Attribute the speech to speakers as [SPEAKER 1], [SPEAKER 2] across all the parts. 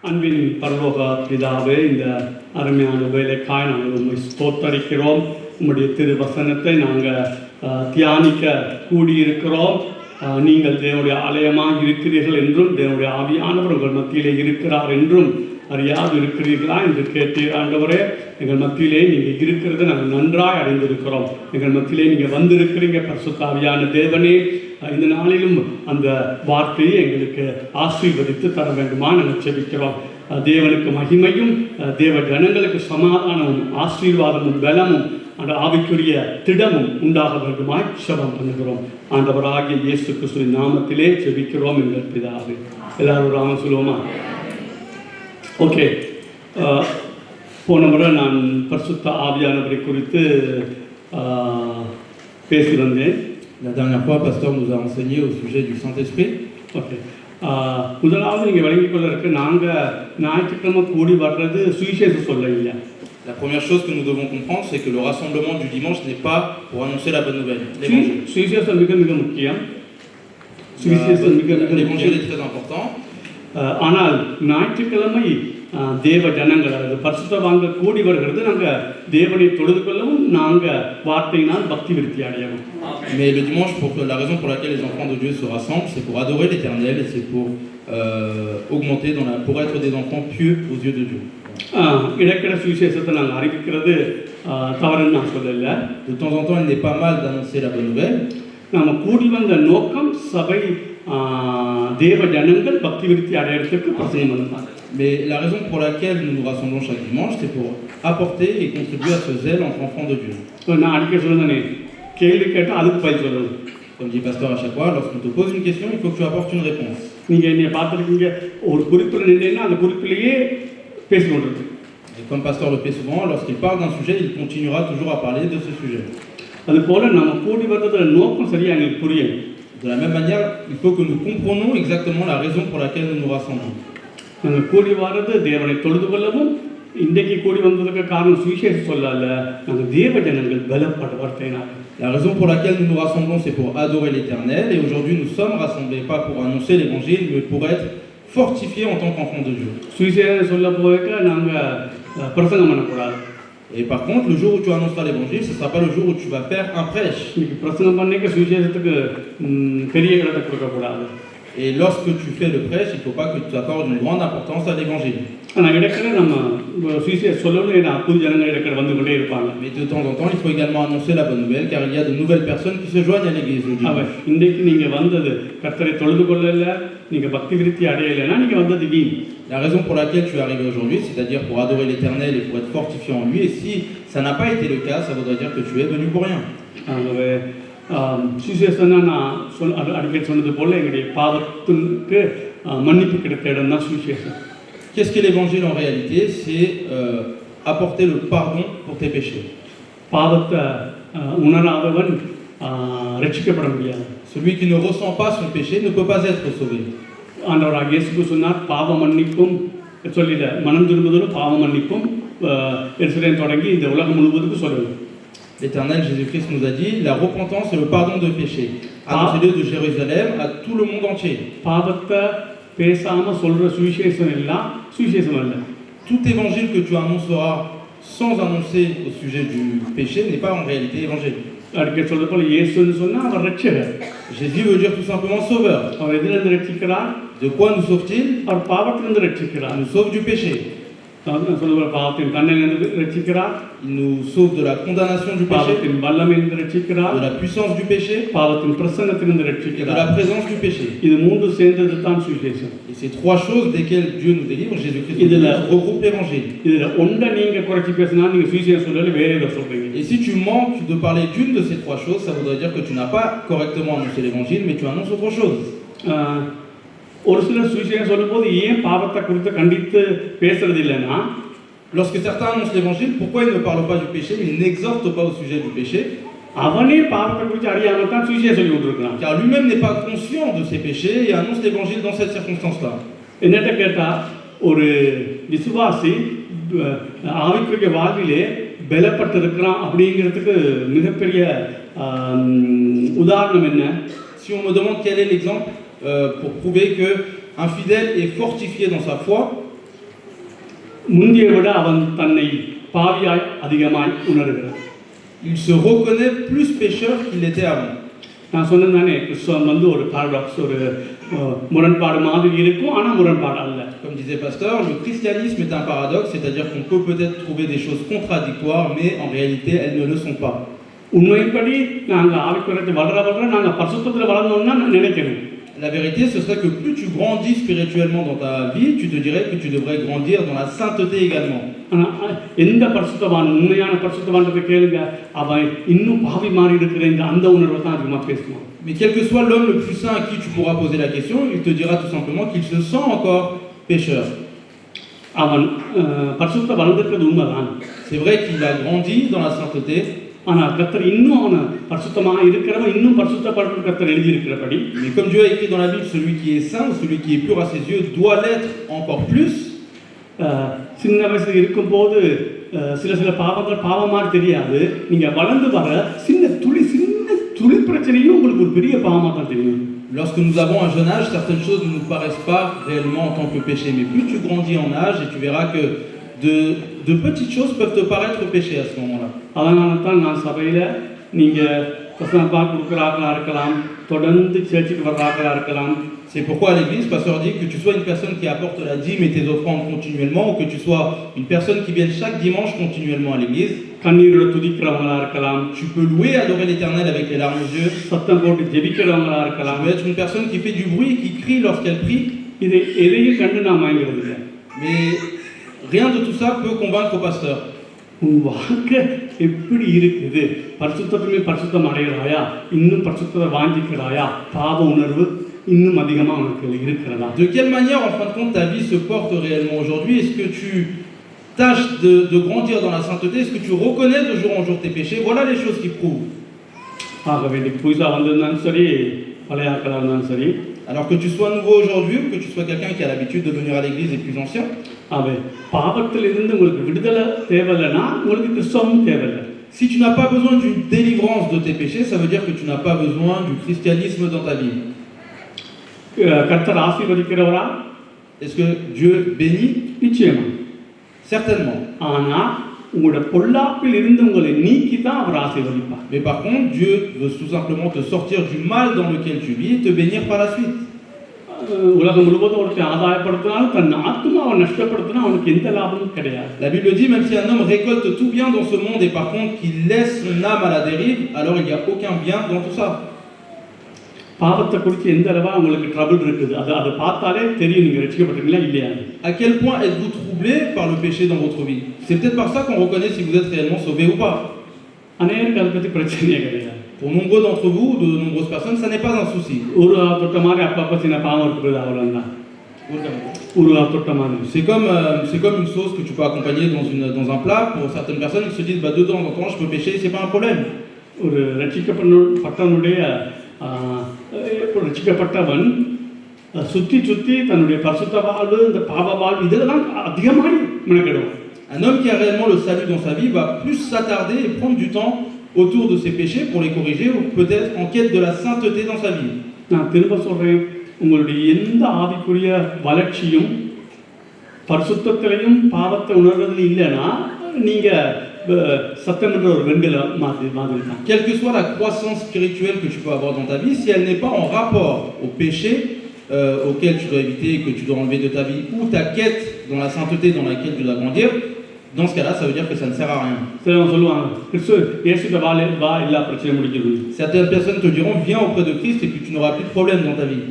[SPEAKER 1] அன்பின் பரலோக பிதாவே, இந்த அருமையான வேலைக்காய் நாங்கள் உண்மை ஸ்தோத்தரிக்கிறோம். உம்முடைய திரு வசனத்தை நாங்கள் தியானிக்க கூடியிருக்கிறோம். நீங்கள் தேவனுடைய ஆலயமாக இருக்கிறீர்கள் என்றும் தேவனுடைய ஆவியானவர் உங்கள் மத்தியிலே இருக்கிறார் என்றும் அறியாது இருக்கிறீர்களா என்று கேட்டீர். ஆண்டவரே, எங்கள் மத்தியிலே நீங்கள் இருக்கிறது நாங்கள் நன்றாய் அறிந்திருக்கிறோம். எங்கள் மத்தியிலே நீங்கள் வந்திருக்கிறீங்க பரிசுத்த ஆவியான தேவனே. இந்த நாளிலும் அந்த வார்த்தையை எங்களுக்கு ஆசீர்வதித்து தர வேண்டுமா நாங்கள் செபிக்கிறோம். தேவனுக்கு மகிமையும் தேவ ஜனங்களுக்கு சமாதானமும் ஆசீர்வாதமும் பலமும் அந்த ஆவிக்குரிய திடமும் உண்டாக வேண்டுமாய் ஜெபம் பண்ணுகிறோம். ஆண்டவராகிய இயேசு கிறிஸ்துவின் நாமத்திலே ஜெபிக்கிறோம் எங்கள் பிதாவே. எல்லாரும் ராம சொல்லுவோமா? ஓகே, போன முறை நான் பரிசுத்த ஆவியானவரை குறித்து பேசி வந்தேன்.
[SPEAKER 2] La dernière fois, pasteur nous a enseigné au sujet du Saint-Esprit.
[SPEAKER 1] Okay, முதலாவது நீங்கள் விளங்கிக் கொள்வதற்கு நாங்கள் ஞாயிற்றுக்கிழமை கூடி வர்றது சுவிசேஷம் சொல்ல இல்லையா?
[SPEAKER 2] La première chose que nous devons comprendre, c'est que le rassemblement du dimanche n'est pas pour annoncer la bonne nouvelle. L'évangile.
[SPEAKER 1] சுவிசேஷம் மிக மிக முக்கியம்.
[SPEAKER 2] L'évangile est très important.
[SPEAKER 1] ஆனால் ஞாயிற்றுக்கிழமை தேவ ஜனங்கள் அதாவது பரிசுத்தவான்கள் கூடி வருகிறது நாங்கள் தேவனை தொழுது கொள்ளவும் நாங்கள் வார்த்தையினால் பக்தி விருத்தி அடையவும்.
[SPEAKER 2] Mais le dimanche, la raison pour laquelle les enfants de Dieu se rassemblent, c'est pour adorer l'Éternel et c'est pour augmenter pour être des enfants pieux aux yeux de Dieu.
[SPEAKER 1] இடைக்கிட சுவிசேஷத்தை நாங்கள் அறிவிக்கிறது தவறுன்னு நான் சொல்லலை.
[SPEAKER 2] De temps en temps, il n'est pas mal d'annoncer la bonne nouvelle.
[SPEAKER 1] நாம் கூடி வந்த நோக்கம் சபை தேவ ஜனங்கள் பக்தி விருத்தி அடையறதுக்கு பிரசங்கம் பண்ணுவாங்க.
[SPEAKER 2] Mais la raison pour laquelle nous nous rassemblons chaque dimanche, c'est pour apporter et contribuer à ce zèle entre enfants de Dieu.
[SPEAKER 1] நான் அடிக்க சொல்லுதானே, கேள்வி கேட்டால் அதுக்கு பதில் சொல்லணும்.
[SPEAKER 2] Comme dit pasteur à chaque fois, lorsqu'on te pose une question, il faut que tu apportes une réponse.
[SPEAKER 1] நீங்கள் என்னை பார்த்துருக்கீங்க, ஒரு குறிப்பில் நின்றீங்கன்னா அந்த குறிப்பிலேயே பேசிக்கொண்டிருக்கு.
[SPEAKER 2] Et comme pasteur le fait souvent, lorsqu'il parle d'un sujet, il continuera toujours à parler de ce sujet.
[SPEAKER 1] அதுபோல நம்ம கூடி வந்ததோட நோக்கம் சரியாக எங்களுக்கு புரியும்.
[SPEAKER 2] De la même manière, il faut que nous comprenions exactement la raison pour laquelle nous nous rassemblons.
[SPEAKER 1] நாங்கள் கூடி வர்றது தேவனை தொழுது கொள்ளவும், இன்றைக்கு கூடி வந்ததுக்கு காரணம் சுவிசேஷம் சொல்லல, நாங்கள் தேவ ஜனங்கள் பலப்பட வார்த்தையினால.
[SPEAKER 2] La raison pour laquelle nous nous rassemblons, c'est pour adorer l'Éternel. Et aujourd'hui, nous sommes rassemblés pas pour annoncer l'Évangile, mais pour être fortifiés en tant qu'enfants de Dieu.
[SPEAKER 1] சுவிசேஷம் சொல்ல போக நாங்கள் பிரசங்கம் பண்ணக்கூடாது.
[SPEAKER 2] Et par contre, le jour où tu annonceras l'Évangile, ce ne sera pas le jour où tu vas faire un prêche.
[SPEAKER 1] இன்னைக்கு பிரசங்கம் பண்ணிக்க சுவிசேஷத்துக்கு பெரிய இடத்தை கொடுக்கக்கூடாது.
[SPEAKER 2] Et lorsque tu fais le prêche, il ne faut pas que tu accordes une grande importance à l'Évangile.
[SPEAKER 1] ஆனால் இடத்துல நம்ம சுவிசேஷம் சொல்லணும், புது ஜனங்கள் இடத்துல வந்து கொண்டே இருப்பாங்க.
[SPEAKER 2] Mais de temps en temps, il faut également annoncer la bonne nouvelle, car il y a de nouvelles personnes qui se joignent à l'Église le dimanche.
[SPEAKER 1] இன்றைக்கு நீங்கள் வந்தது கர்த்தரை தொழுது கொள்ளல, நீங்கள் பக்தி விருத்தி அடையலைன்னா நீங்கள் வந்தது வீண்.
[SPEAKER 2] La raison pour laquelle tu es arrivé aujourd'hui, c'est-à-dire pour adorer l'Éternel et pour être fortifié en lui, et si ça n'a pas été le cas, ça voudrait dire que tu es venu pour rien.
[SPEAKER 1] ஆகவே சுவிசேஷம்னா நான் அடிக்கடி சொன்னது போல எங்களுடைய பாவத்துக்கு மன்னிப்பு கிடைத்த இடம் தான் சுவிசேஷம்.
[SPEAKER 2] Qu'est-ce que l'Évangile en réalité? C'est apporter le pardon pour tes péchés.
[SPEAKER 1] பாவத்தை உணராதவன் ரட்சிக்கப்பட முடியாது.
[SPEAKER 2] Celui qui ne ressent pas son péché ne peut pas être sauvé.
[SPEAKER 1] ஆண்டவராகிய இயேசு சொன்னார், பாவ மன்னிப்பும் சொல்லிட மனம் திரும்புதலும் பாவ மன்னிப்பும் எருசலேம் தொடங்கி இந்த உலகம் முழுவதுக்கும் சொல்லணும்.
[SPEAKER 2] L'Éternel Jésus-Christ nous a dit, la repentance et le pardon de péché. Annoncez-le de Jérusalem à tout le monde entier.
[SPEAKER 1] பாவத்தை பேசாம சொல்ற சுவிசேஷம் எல்லாம் சுவிசேஷம் அல்ல.
[SPEAKER 2] Tout évangile que tu annonceras sans annoncer au sujet du péché n'est pas en réalité évangile.
[SPEAKER 1] அடிக்க சொல்றது போல இயேசுன்னு சொன்னா அவர் ரட்சகர்.
[SPEAKER 2] Jésus veut dire tout simplement sauveur.
[SPEAKER 1] அவர் எதிலிருந்து ரட்சிக்கிறார்?
[SPEAKER 2] De quoi nous sauve-t-il?
[SPEAKER 1] அவர் பாவத்திலிருந்து ரட்சிக்கிறார்.
[SPEAKER 2] Il nous sauve du péché.
[SPEAKER 1] சொல்லுவார், பாவத்தின் தண்டனையிலிருந்து ரட்சிக்கிறார்.
[SPEAKER 2] Il nous sauve de la condamnation du péché.
[SPEAKER 1] பாவத்தின் வல்லமையிலிருந்து ரட்சிக்கிறார்.
[SPEAKER 2] De la puissance du péché.
[SPEAKER 1] பாவத்தின் பிரசன்னத்திலிருந்து
[SPEAKER 2] Et de
[SPEAKER 1] ரட்சிக்கிறார்.
[SPEAKER 2] la présence du péché.
[SPEAKER 1] இது மூன்று சேர்ந்தது தான் சுவிசேஷம்.
[SPEAKER 2] Et ces trois choses desquelles Dieu nous délivre, Jésus-Christ regroupe l'évangile.
[SPEAKER 1] இதுல ஒன்றை நீங்க குறைச்சி பேசினா நீங்க சுவிசேஷம் சொல்லல, வேற ஏதோ சொல்றீங்க.
[SPEAKER 2] Et si tu manques de parler d'une de ces trois choses, ça voudrait dire que tu n'as pas correctement annoncé l'évangile, mais tu annonces autre chose.
[SPEAKER 1] ஒரு சிலர் சுவிசேஷம் சொல்லும்போது ஏன் பாவத்தை குறித்து கண்டித்து பேசுறது இல்லைன்னா,
[SPEAKER 2] lorsque certains annoncent l'évangile, pourquoi ils ne parlent pas du péché, ils n'exhortent pas au sujet du péché?
[SPEAKER 1] அவனே பாவத்தை குறித்து அறியாம தான் சுவிசேஷம் சொல்லி கொடுத்துருக்கான்.
[SPEAKER 2] Car lui-même n'est pas conscient de ses péchés et annonce l'évangile dans cette circonstance-là.
[SPEAKER 1] என்னட்ட கேட்டா, ஒரு விசுவாசி ஆவிக்குரிய வாழ்விலே பலப்பட்டிருக்கிறான் அப்படிங்கிறதுக்கு மிகப்பெரிய உதாரணம் என்ன?
[SPEAKER 2] Si on me demande quel est l'exemple pour prouver qu'un fidèle est fortifié dans sa foi,
[SPEAKER 1] முந்தியை விட அவன் தன்னை பாவியாய் அதிகமாய் உணர்கிறான்.
[SPEAKER 2] Il se reconnaît plus pécheur qu'il l'était avant.
[SPEAKER 1] நான் சொன்னேன் தானே, கிறிஸ்தவம் வந்து ஒரு பாரடாக்ஸ், ஒரு முரண்பாடு மாதிரி இருக்கும், ஆனால் முரண்பாடு அல்ல.
[SPEAKER 2] Comme disait Pasteur, le christianisme est un paradoxe, c'est-à-dire qu'on peut peut-être trouver des choses contradictoires, mais en réalité, elles ne le sont pas.
[SPEAKER 1] உண்மைப்படி நாங்கள் ஆவிக்குரியத்தை வளர நாங்கள் பரிசுத்தத்தில் வளர்ந்தோம்னா நான் நினைக்கிறேன்.
[SPEAKER 2] La vérité, ce serait que plus tu grandis spirituellement dans ta vie, tu te dirais que tu devrais grandir dans la sainteté également.
[SPEAKER 1] ஆனால் எந்த பரிசுத்தவான், உண்மையான பரிசுத்தவான்றதை கேளுங்க, அவன் இன்னும் பாவி மாறி இருக்கிற அந்த உணர்வை தான் அதிகமாக பேசுவான்.
[SPEAKER 2] Mais quel que soit l'homme le plus saint à qui tu pourras poser la question, il te dira tout simplement qu'il se sent encore pécheur.
[SPEAKER 1] அவன் பரிசுத்த வளர்ந்திருக்கிறது உண்மைதான்.
[SPEAKER 2] C'est vrai qu'il a grandi dans la sainteté.
[SPEAKER 1] ஆனால் கர்த்தர் இன்னும் அவனை பரிசுத்தமாக இருக்கிறவன் இன்னும் பரிசுத்தப்படுத்த கர்த்தர் எழுதியிருக்கிறபடி.
[SPEAKER 2] Mais comme Dieu a écrit dans la Bible, celui qui est saint ou celui qui est pur à ses yeux doit l'être encore plus.
[SPEAKER 1] சின்ன வயசில் இருக்கும்போது சில பாவங்கள் பாவமாக தெரியாது. நீங்கள் வளர்ந்து வர சின்ன துளி பிரச்சனையும் உங்களுக்கு ஒரு பெரிய பாவமாக தான் தெரியும்.
[SPEAKER 2] Lorsque nous avons un jeune âge, certaines choses ne nous paraissent pas réellement en tant que péché. Mais plus tu grandis en âge, et tu verras que de petites choses peuvent te paraître péché à ce moment-là.
[SPEAKER 1] அதனால தான் நான் சபையில் நீங்கள் பசங்கப்பா கொடுக்குறாங்களா இருக்கலாம், தொடர்ந்து சேர்ச்சுக்கு வர்றாங்களா இருக்கலாம்.
[SPEAKER 2] C'est pourquoi à l'église, pasteur dit que tu sois une personne qui apporte la dîme et tes offrandes continuellement, ou que tu sois une personne qui vienne chaque dimanche continuellement à l'église.
[SPEAKER 1] கண்ணீரோட துதிக்கிறவங்களா இருக்கலாம்.
[SPEAKER 2] Tu peux louer et adorer l'Éternel avec les larmes aux yeux.
[SPEAKER 1] சத்தம் போட்டு ஜெபிக்கிறவங்களா இருக்கலாம்.
[SPEAKER 2] Tu peux être une personne qui fait du bruit et qui crie lorsqu'elle prie.
[SPEAKER 1] இது எதையும் கண்டு நான் வாங்கிறது இல்லை.
[SPEAKER 2] Mais rien de tout ça peut convaincre au pasteur.
[SPEAKER 1] உன் வாழ்க்கை எப்படி இருக்குது? பரிசுத்தமே பரிசுத்தம் அடைகிறாயா? இன்னும் பரிசுத்தத்தை வாங்கிக்கிறாயா? பாவ உணர்வு இன்னும் அதிகமாக உனக்கு இருக்கிறதா?
[SPEAKER 2] De quelle manière, en fin de compte, ta vie se porte réellement aujourd'hui? Est-ce que tu tâches de grandir dans la sainteté? Est-ce que tu reconnais de jour en jour tes péchés? Voilà les choses qui prouvent.
[SPEAKER 1] ஆகவே இன்னைக்கு புதுசாக வந்திருந்தாலும் சரி, பழைய ஆட்களாக இருந்தாலும் சரி.
[SPEAKER 2] Alors que tu sois nouveau aujourd'hui ou que tu sois quelqu'un qui a l'habitude de venir à l'église et plus ancien.
[SPEAKER 1] ஆகவே பாவத்தில் இருந்து உங்களுக்கு விடுதலை தேவையில்லைன்னா உங்களுக்கு கிறிஸ்தவமும் தேவையில்லை.
[SPEAKER 2] Si tu n'as pas besoin d'une délivrance de tes péchés, ça veut dire que tu n'as pas besoin du christianisme dans ta vie.
[SPEAKER 1] கர்த்தர் ஆசீர்வதிக்கிறவரா?
[SPEAKER 2] Est-ce que Dieu bénit?
[SPEAKER 1] நிச்சயமா.
[SPEAKER 2] Certainement.
[SPEAKER 1] ஆனால் உங்களோட பொல்லாப்பில் இருந்து உங்களை நீக்கி தான் அவர் ஆசீர்வதிப்பார்.
[SPEAKER 2] Mais par contre, Dieu veut tout simplement te sortir du mal dans lequel tu vis et te bénir par la suite.
[SPEAKER 1] உலகம் முழுவதும் ஒருத்தன் ஆதாயப்படுத்தினாலும் தன் ஆத்மாவை நஷ்டப்படுத்தினா அவனுக்கு எந்த லாபமும் கிடையாது.
[SPEAKER 2] La Bible dit, même si un homme récolte tout bien dans ce monde et par contre qu'il laisse son âme à la dérive, alors il n'y a aucun bien dans tout ça.
[SPEAKER 1] பாவத்தை குறித்து எந்த அளவா உங்களுக்கு trouble இருக்குது, அதை பார்த்தாலே தெரியும் நீங்க ரட்சிக்கப்பட்டீங்களா இல்லையா.
[SPEAKER 2] À quel point êtes-vous troublé par le péché dans votre vie? C'est peut-être par ça qu'on reconnaît si vous êtes réellement sauvé ou pas.
[SPEAKER 1] அநேகருக்கு அதை பற்றி பிரச்சனையே கிடையாது.
[SPEAKER 2] Pour nombreux d'entre vous, de nombreuses personnes, ça n'est pas un souci.
[SPEAKER 1] ஒரு தொட்ட மாதிரி அப்பப்போ சின்ன பாவம் இருக்குது, அவ்வளோதான். ஒரு தொட்ட மாதிரி.
[SPEAKER 2] C'est comme une sauce que tu peux accompagner dans un plat. Pour certaines personnes, ils se disent, bah, de temps en temps, je peux pécher, c'est pas un problème.
[SPEAKER 1] ஒரு ரட்சிக்கப்பட்டவனுடைய ரட்சிக்கப்பட்டவன் சுற்றி தன்னுடைய பரிசுத்த வாழ்வு, இந்த பாவ வாழ்வு இதெல்லாம் அதிகமாக மெனக்கெடுவான்.
[SPEAKER 2] Un homme qui a réellement le salut dans sa vie va plus s'attarder et prendre du temps autour de ses péchés pour les corriger ou peut-être en quête de la sainteté dans sa vie.
[SPEAKER 1] நான் திரும்ப சொல்றேன், உங்களுடைய எந்த ஆவிக்குரிய வளர்ச்சியும் பரிசுத்தத்திலையும் பாவத்தை உணர்வதில் இல்லைன்னா நீங்க சத்தமின்ற ஒரு வெண்கல மாதிரி தான்.
[SPEAKER 2] Quelle que soit la croissance spirituelle que tu peux avoir dans ta vie, si elle n'est pas en rapport au péché auquel tu dois éviter et que tu dois enlever de ta vie, ou ta quête dans la sainteté dans laquelle tu dois grandir, dans ce cas-là, ça veut dire que ça ne sert à rien. Certaines personnes te diront, viens auprès de Christ et puis tu n'auras plus de problème dans ta vie.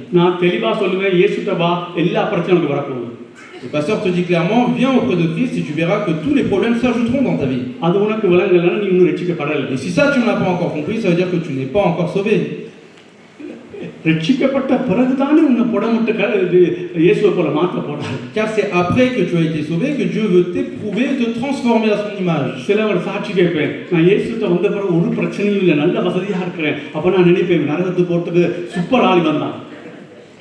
[SPEAKER 2] Le pasteur te dit clairement, viens auprès de Christ et tu verras que tous les problèmes s'ajouteront dans ta vie. Et si ça tu n'as pas encore compris, ça veut dire que tu n'es pas encore sauvé. Car c'est après que tu as été sauvé que Dieu veut t'éprouver et te transformer à son image.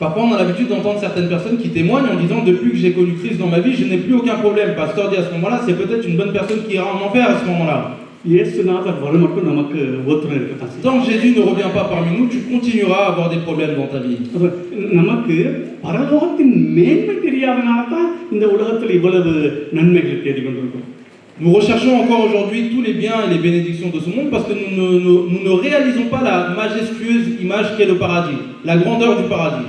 [SPEAKER 2] Parfois on a l'habitude d'entendre certaines personnes qui témoignent en disant, depuis que j'ai connu Christ dans ma vie, je n'ai plus aucun problème. Pasteur dit à ce moment-là, c'est peut-être une bonne personne qui ira en enfer à ce moment-là.
[SPEAKER 1] இயேசுநாதர் வரும் மட்டும் நமக்கு ஒத்துணை இருக்கத்தான் செய்யும்.
[SPEAKER 2] Tant que Jésus ne revient pas parmi nous, tu continueras à avoir des problèmes dans ta vie.
[SPEAKER 1] அப்ப நமக்கு பரலோகத்தின் மேன்மை தெரியாதனால தான் இந்த உலகத்தில் இவ்வளவு நன்மைகளை தேடிக்கொண்டிருக்கோம்.
[SPEAKER 2] Nous recherchons encore aujourd'hui tous les biens et les bénédictions de ce monde parce que nous ne réalisons pas la majestueuse image qu'est le paradis, la grandeur du paradis.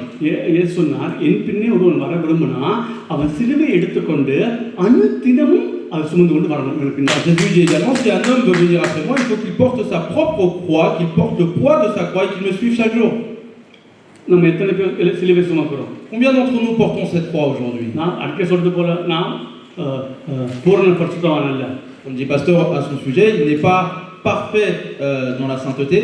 [SPEAKER 1] இயேசு சொன்னார், என் பின்னே ஒருவன் வர விரும்பினா அவன் சிலுவை எடுத்துக்கொண்டு அனுதினமும் அதை சுமந்து கொண்டு வரணும்.
[SPEAKER 2] Jésus dit également, si un homme veut venir après moi, il faut qu'il porte sa propre croix, qu'il porte le poids de sa croix et qu'il me suive chaque jour.
[SPEAKER 1] நம்ம எத்தனை பேர் சிலுவை சுமக்கிறோம்?
[SPEAKER 2] Combien d'entre nous portons cette croix aujourd'hui?
[SPEAKER 1] நான் அடிக்க சொல்றது போல நான் பூரண பரிசுத்தவான் அல்ல.
[SPEAKER 2] Comme dit pasteur à son sujet, il n'est pas parfait dans la sainteté.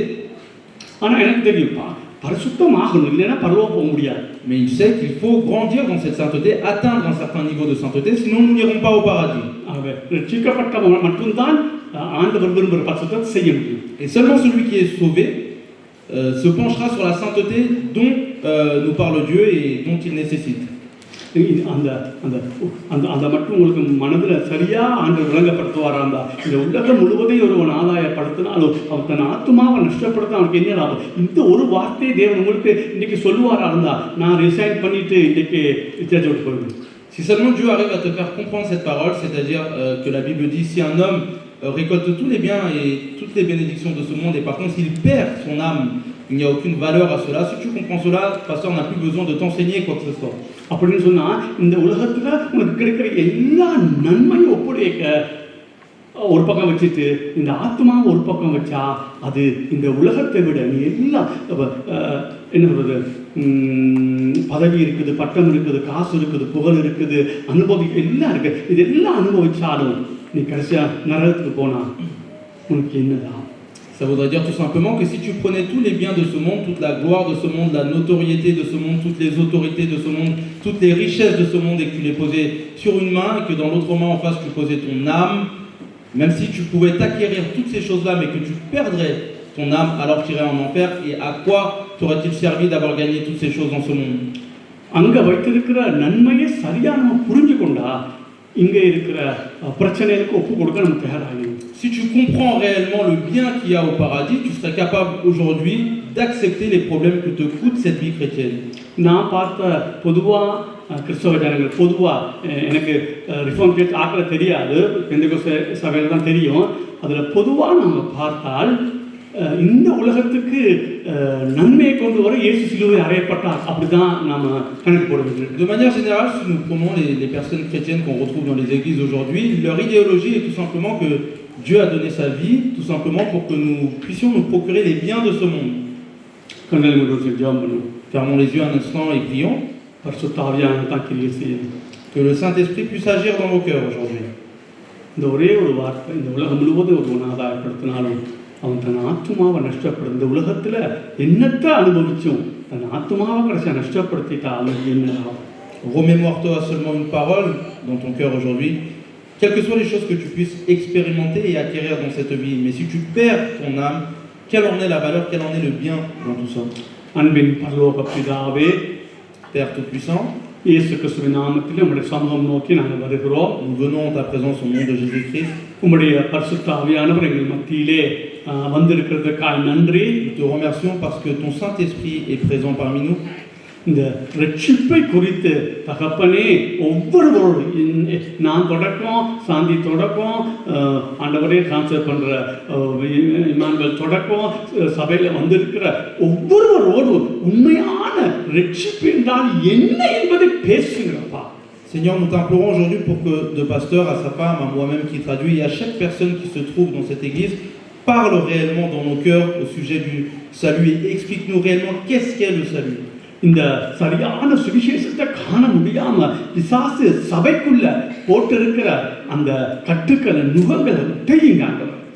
[SPEAKER 1] ஆனா எனக்கு தெரியும்ப்பா, பரிசுத்தமாகணும், இல்லைன்னா பரலோகம் போக முடியாது.
[SPEAKER 2] Mais il sait qu'il faut grandir dans cette sainteté, atteindre un certain niveau de sainteté, sinon nous n'irons pas au paradis.
[SPEAKER 1] ஆகவே ரட்சிக்கப்பட்டவன் மட்டும்தான் ஆண்டவர் விரும்புகிற பரிசுத்தத்தை செய்ய முடியும்.
[SPEAKER 2] Et seulement celui qui est sauvé se penchera sur la sainteté dont nous parle Dieu et dont il nécessite.
[SPEAKER 1] அந்த அந்த அந்த அந்த மட்டும் உங்களுக்கு மனதில் சரியா ஆண்டு விளங்கப்படுத்துவாரா இருந்தா இந்த உலகம் முழுவதையும் ஒருவன் ஆதாயப்படுத்தினாலும் அவன் தன் ஆத்மாவை நஷ்டப்படுத்த அவனுக்கு என்ன லாபம்? இந்த ஒரு வார்த்தையை தேவன் உங்களுக்கு இன்னைக்கு சொல்லுவாரா இருந்தா நான் ரிசைன் பண்ணிட்டு இன்னைக்கு சர்ச்சை விட்டு போயிடுவேன்.
[SPEAKER 2] Si seulement Dieu arrive à te faire comprendre cette parole, c'est-à-dire que la Bible dit si un homme récolte tous les biens et toutes les bénédictions de ce monde et par contre s'il perd son âme, il n'y a aucune valeur à cela. Si tu comprends cela, pasteur n'a plus besoin de t'enseigner quoi que ce soit.
[SPEAKER 1] அப்படின்னு சொன்னா இந்த உலகத்துல உனக்கு கிடைக்கிற எல்லா நன்மையும் ஒப்படைக்க ஒரு பக்கம் வச்சுட்டு இந்த ஆத்மாவை ஒரு பக்கம் வச்சா அது இந்த உலகத்தை விட நீ எல்லாம் என்ன சொல்றது, பதவி இருக்குது, பட்டம் இருக்குது, காசு இருக்குது, புகழ் இருக்குது, எல்லாம் இருக்கு. இதெல்லாம் அனுபவிச்சாலும் நீ கடைசியா நரகத்துக்கு போனா உனக்கு என்னதான்?
[SPEAKER 2] Ça voudrait dire tout simplement que si tu prenais tous les biens de ce monde, toute la gloire de ce monde, la notoriété de ce monde, toutes les autorités de ce monde, toutes les richesses de ce monde et que tu les posais sur une main et que dans l'autre main en face tu posais ton âme, même si tu pouvais t'acquérir toutes ces choses-là mais que tu perdrais ton âme, alors tu irais en enfer. Et à quoi t'aurait-il servi d'avoir gagné toutes ces choses dans ce monde?
[SPEAKER 1] அங்க வைத்திருக்கிற நன்மையை சரியா நம்ம புரிஞ்சு கொண்டா இங்க இருக்கிற பிரச்சனைகளுக்கு ஒப்பு கொடுக்க நம்ம தயாராகணும்.
[SPEAKER 2] Si tu comprends réellement le bien qu'il y a au paradis, tu serais capable aujourd'hui d'accepter les problèmes que te coûte cette vie chrétienne. நான் பார்த்த பொதுவா கிறிஸ்தவ ஜனங்கள் பொதுவா எனக்கு ரிஃபார்ம் சர்ச் ஆக்களை தெரியாது, பெந்தெகோஸ்தே சபையில தான் தெரியும். அதுல பொதுவா நம்ம பார்த்தால் இந்த உலகத்துக்கு நன்மையை கொண்டு வர இயேசு சிலுவை அறையப்பட்டார், அப்படிதான் நாம கணக்கு போட வேண்டியது. De manière générale, si nous prenons les personnes chrétiennes qu'on retrouve dans les églises aujourd'hui, leur idéologie est tout simplement que Dieu a donné sa vie, tout simplement pour que nous puissions nous procurer les biens de ce monde. Fermons les yeux un instant et prions. Que le Saint-Esprit puisse agir dans nos cœurs aujourd'hui.
[SPEAKER 1] இந்த ஒரே ஒரு வார்த்தை இந்த உலகம் முழுவதும் ஒரு ஆதாயப்படுத்தினாலும் அவன் தன் ஆத்மாவை நஷ்டப்படும். இந்த உலகத்துல என்னத்தை அனுபவிச்சும் தன் ஆத்மாவை கடைசியா நஷ்டப்படுத்திட்டா அவனுக்கு என்ன ஆகும்?
[SPEAKER 2] Remémore-toi seulement une parole dans ton cœur aujourd'hui, quelles que soient les choses que tu puisses expérimenter et acquérir dans cette vie, mais si tu perds ton âme, quelle en est la valeur, quel en est le bien dans tout ça?
[SPEAKER 1] அன்பின் பரலோக பிதாவே,
[SPEAKER 2] Père Tout-Puissant,
[SPEAKER 1] இயேசு கிறிஸ்துவின் நாமத்தில் உம்முடைய சமூகம் நோக்கி நாங்கள் வருகிறோம்.
[SPEAKER 2] nous venons en ta présence au nom de Jésus-Christ.
[SPEAKER 1] உம்முடைய பரிசுத்த ஆவியானவர் எங்கள் மத்தியிலே வந்திருக்கிறதுக்காக நன்றி.
[SPEAKER 2] Nous te remercions parce que ton Saint-Esprit est présent parmi nous.
[SPEAKER 1] இந்த ரட்சிப்பை குறித்து தகப்பனே ஒவ்வொருவரோடு நான் தொடக்கம், சாந்தி தொடக்கம், ஆண்டவரே டிரான்ஸ்ஃபர் பண்ற இமானுவேல் தொடக்கம், சபையில வந்திருக்கிற ஒவ்வொருவரோடு உண்மையான ரட்சிப்பு என்றால் என்ன என்பதை பேசுகிறப்பா.
[SPEAKER 2] Seigneur, nous t'implorons aujourd'hui pour que de pasteur à sa femme, à moi-même qui traduis, et à chaque personne qui se trouve dans cette église, parle réellement dans nos cœurs au sujet du salut et explique-nous réellement qu'est-ce qu'est le salut.
[SPEAKER 1] இந்த சரியான சுவிசேஷத்தை காண முடியாம பிசாசு சபைக்குள்ள போட்டிருக்கிற அந்த கட்டுக்களை நுகங்களை உடையுங்க.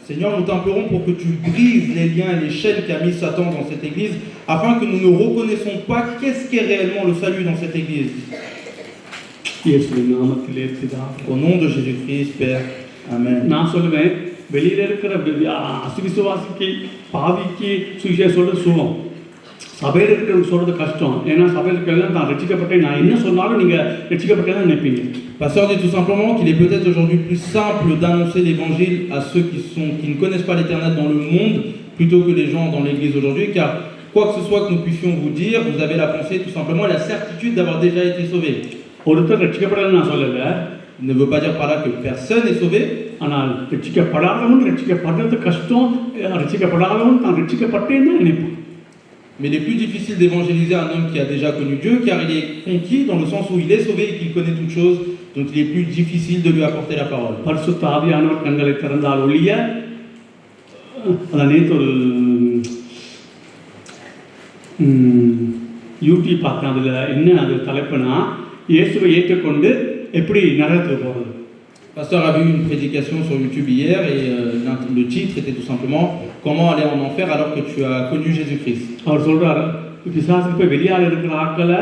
[SPEAKER 2] Seigneur, nous t'implorons pour que tu brises les liens et les chaînes qu'a mis Satan dans cette église, afin que nous ne reconnaissons pas qu'est-ce qu'est réellement le salut dans cette église. Au nom de Jésus-Christ, Père. Amen.
[SPEAKER 1] நான் சொல்லுவேன், வெளியில இருக்கிற அசுவிசுவாசிக்கு பாவிக்கு சுவிசேஷம் சொல்றது சுகம், சபையில் இருக்கிறவங்க சொல்றது கஷ்டம். ஏன்னா சபையில் இருக்கிறவங்க நான் ரட்சிக்கப்பட்டேன், நான் என்ன சொன்னாலும் நீங்க ரட்சிக்கப்பட்டேன்னு நினைப்பீங்க.
[SPEAKER 2] Pasteur dit tout simplement qu'il est peut-être aujourd'hui plus simple d'annoncer l'évangile à ceux qui ne connaissent pas l'Éternel dans le monde plutôt que les gens dans l'église aujourd'hui, car quoi que ce soit que nous puissions vous dire, vous avez la pensée tout simplement et la certitude d'avoir déjà été sauvé.
[SPEAKER 1] ஒருத்தர் ரட்சிக்கப்படலன்னு நான் சொல்லலை.
[SPEAKER 2] Il ne veut pas dire par là que personne est sauvé,
[SPEAKER 1] ஆனால் ரட்சிக்கப்படாதவன் ரட்சிக்கப்படுறது கஷ்டம், ரட்சிக்கப்படாதவன் தான் ரட்சிக்கப்பட்டேன்னு தான் நினைப்பான்.
[SPEAKER 2] mais il est plus difficile d'évangéliser un homme qui a déjà connu Dieu, car il est conquis dans le sens où il est sauvé et qu'il connaît toutes choses, donc il est plus difficile de lui apporter la parole.
[SPEAKER 1] பரிசுத்த ஆவியானவர் கண்களை திறந்தால் ஒழிய, அதான் நேற்று ஒரு YouTube பார்த்தேன். அதில் என்ன அது தலைப்புனா, இயேசுவை ஏற்றுக்கொண்டு எப்படி நரகத்துக்கு போகிறது.
[SPEAKER 2] Pasteur a vu une prédication sur YouTube hier et le titre était tout simplement comment aller en enfer alors que tu as connu Jésus-Christ.
[SPEAKER 1] அவர் சொல்றாரு, பிசாசுக்கு போய் வெளியால் இருக்கிற ஆட்களை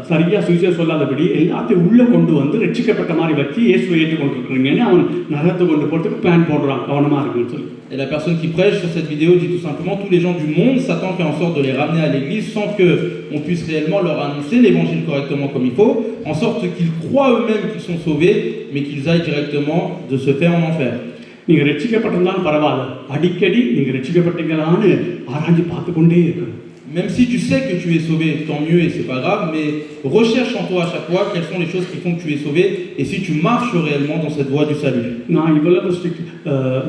[SPEAKER 1] சரியா சுவிசேஷம் சொல்லாதபடி எல்லாத்தையும் உள்ள கொண்டு வந்து ரட்சிக்கப்பட்ட மாதிரி வச்சு இயேசுவை ஏற்றுக்கொண்டிருக்கிறீங்கன்னு அவன் நரகத்தை கொண்டு போறதுக்கு பிளான் போடுறான், கவனமா இருக்குன்னு சொல்லி.
[SPEAKER 2] Et la personne qui prêche sur cette vidéo dit tout simplement tous les gens du monde, Satan fait en sorte de les ramener à l'église sans qu'on puisse réellement leur annoncer l'évangile correctement comme il faut, en sorte qu'ils croient eux-mêmes qu'ils sont sauvés, mais qu'ils aillent directement de se faire en enfer.
[SPEAKER 1] நீங்க ரட்சிக்கப்பட்டிருந்தாலும் பரவாயில்ல, அடிக்கடி நீங்க ரட்சிக்கப்பட்டீங்களான்னு ஆராய்ச்சி பார்த்து கொண்டே இருக்கணும்.
[SPEAKER 2] Même si tu sais que tu es sauvé, tant mieux et c'est pas grave, mais recherche en toi à chaque fois quelles sont les choses qui font que tu es sauvé et si tu marches réellement dans cette voie du salut.
[SPEAKER 1] நான் இவ்வளவு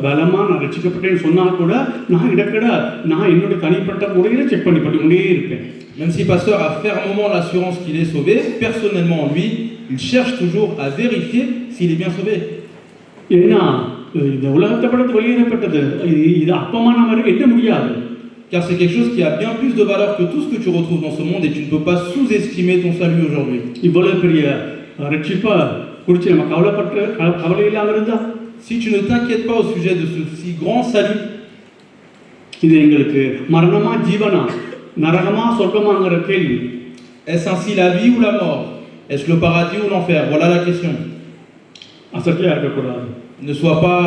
[SPEAKER 1] பலமா நான் ரட்சிக்கப்பட்டேன்னு சொன்னா கூட நான் இடக்கட நான் என்னோட தனிப்பட்ட முறையில செக் பண்ணி கொண்டே இருப்பேன்.
[SPEAKER 2] Même si pasteur a fermement l'assurance qu'il est sauvé, personnellement lui, il cherche toujours à vérifier s'il est bien sauvé.
[SPEAKER 1] ஏன்னா இந்த உலகத்தை படைத்து வெளியேறப்பட்டது இது அப்பமா நம்ம எண்ண முடியாது.
[SPEAKER 2] Car c'est quelque chose qui a bien plus de valeur que tout ce que tu retrouves dans ce monde et tu ne peux pas sous-estimer ton salut aujourd'hui.
[SPEAKER 1] இவ்வளவு பெரிய ரட்சிப்பை குறித்து நம்ம கவலை இல்லாம இருந்தா,
[SPEAKER 2] si tu ne t'inquiètes pas au sujet de ce si grand salut,
[SPEAKER 1] இது எங்களுக்கு மரணமா ஜீவனா நரகமா சொர்க்கமாங்கிற கேள்வி.
[SPEAKER 2] Est-ce ainsi la vie ou la mort? Est-ce le paradis ou l'enfer? Voilà la question.
[SPEAKER 1] அசட்டியா இருக்கக்கூடாது.
[SPEAKER 2] Ne sois pas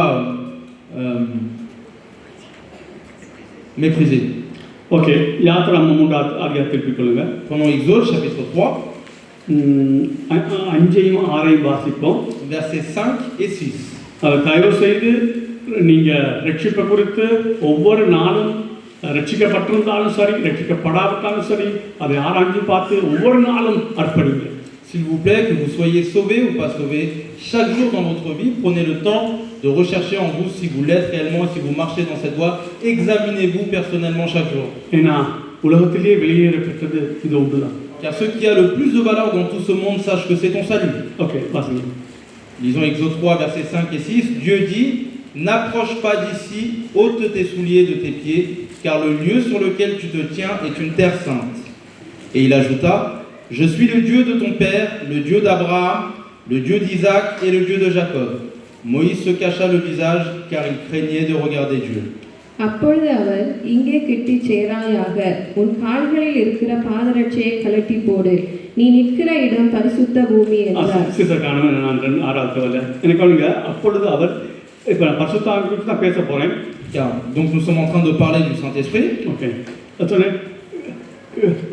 [SPEAKER 2] méprisé.
[SPEAKER 1] Ok, yatra 3ஆம் அதிகாரத்தை திருப்பிக் கொள்ளுங்க.
[SPEAKER 2] Prenons Exode chapitre 3.
[SPEAKER 1] 5ஐயும் 6ஐயும் வாசிப்போம்.
[SPEAKER 2] Versets 5 et 6.
[SPEAKER 1] தயவு செய்து நீங்க ரட்சிப்பை குறித்து ஒவ்வொரு நாளும் ரட்சிக்கப்பட்டிருந்தாலும் சரி ரட்சிக்கப்படாவிட்டாலும் சரி அதை ஆராய்ச்சி பார்த்து ஒவ்வொரு நாளும் அர்ப்பணிங்க.
[SPEAKER 2] S'il vous plaît, que vous soyez sauvé ou pas sauvé, chaque jour dans votre vie, prenez le temps de rechercher en vous si vous l'êtes réellement, si vous marchez dans cette voie, examinez-vous personnellement chaque jour.
[SPEAKER 1] ஏன்னா உலகத்திலேயே வெளியேறப்பட்டது இது ஒன்றுதான்.
[SPEAKER 2] Car ce qui a le plus de valeur dans tout ce monde, sache que c'est ton salut.
[SPEAKER 1] Ok, vas-y.
[SPEAKER 2] Lisons Exode 3, versets 5 et 6. Dieu dit, n'approche pas d'ici, ôte tes souliers de tes pieds, car le lieu sur lequel tu te tiens est une terre sainte. Et il ajouta, je suis le Dieu de ton père, le Dieu d'Abraham, le Dieu d'Isaac et le Dieu de Jacob. Moïse se cacha le visage, car il craignait de regarder Dieu.
[SPEAKER 3] அப்பொழுது அவர், இங்கே கிட்டி சேராயாக, உன் கால்களில் இருக்கிற பாதரட்சையை கழட்டி போடு, நீ நிற்கிற இடம் பரிசுத்த பூமி என்றார்.
[SPEAKER 1] சிசர்கானவன் நான் 6வது வரல எனக்கு அவனுங்க. அப்பொழுது அவர், இப்போ பரிசுத்த ஆவியை குறித்து தான் பேச போறேன்.
[SPEAKER 2] Donc nous sommes en train de parler du Saint-Esprit.
[SPEAKER 1] Okay, அதோட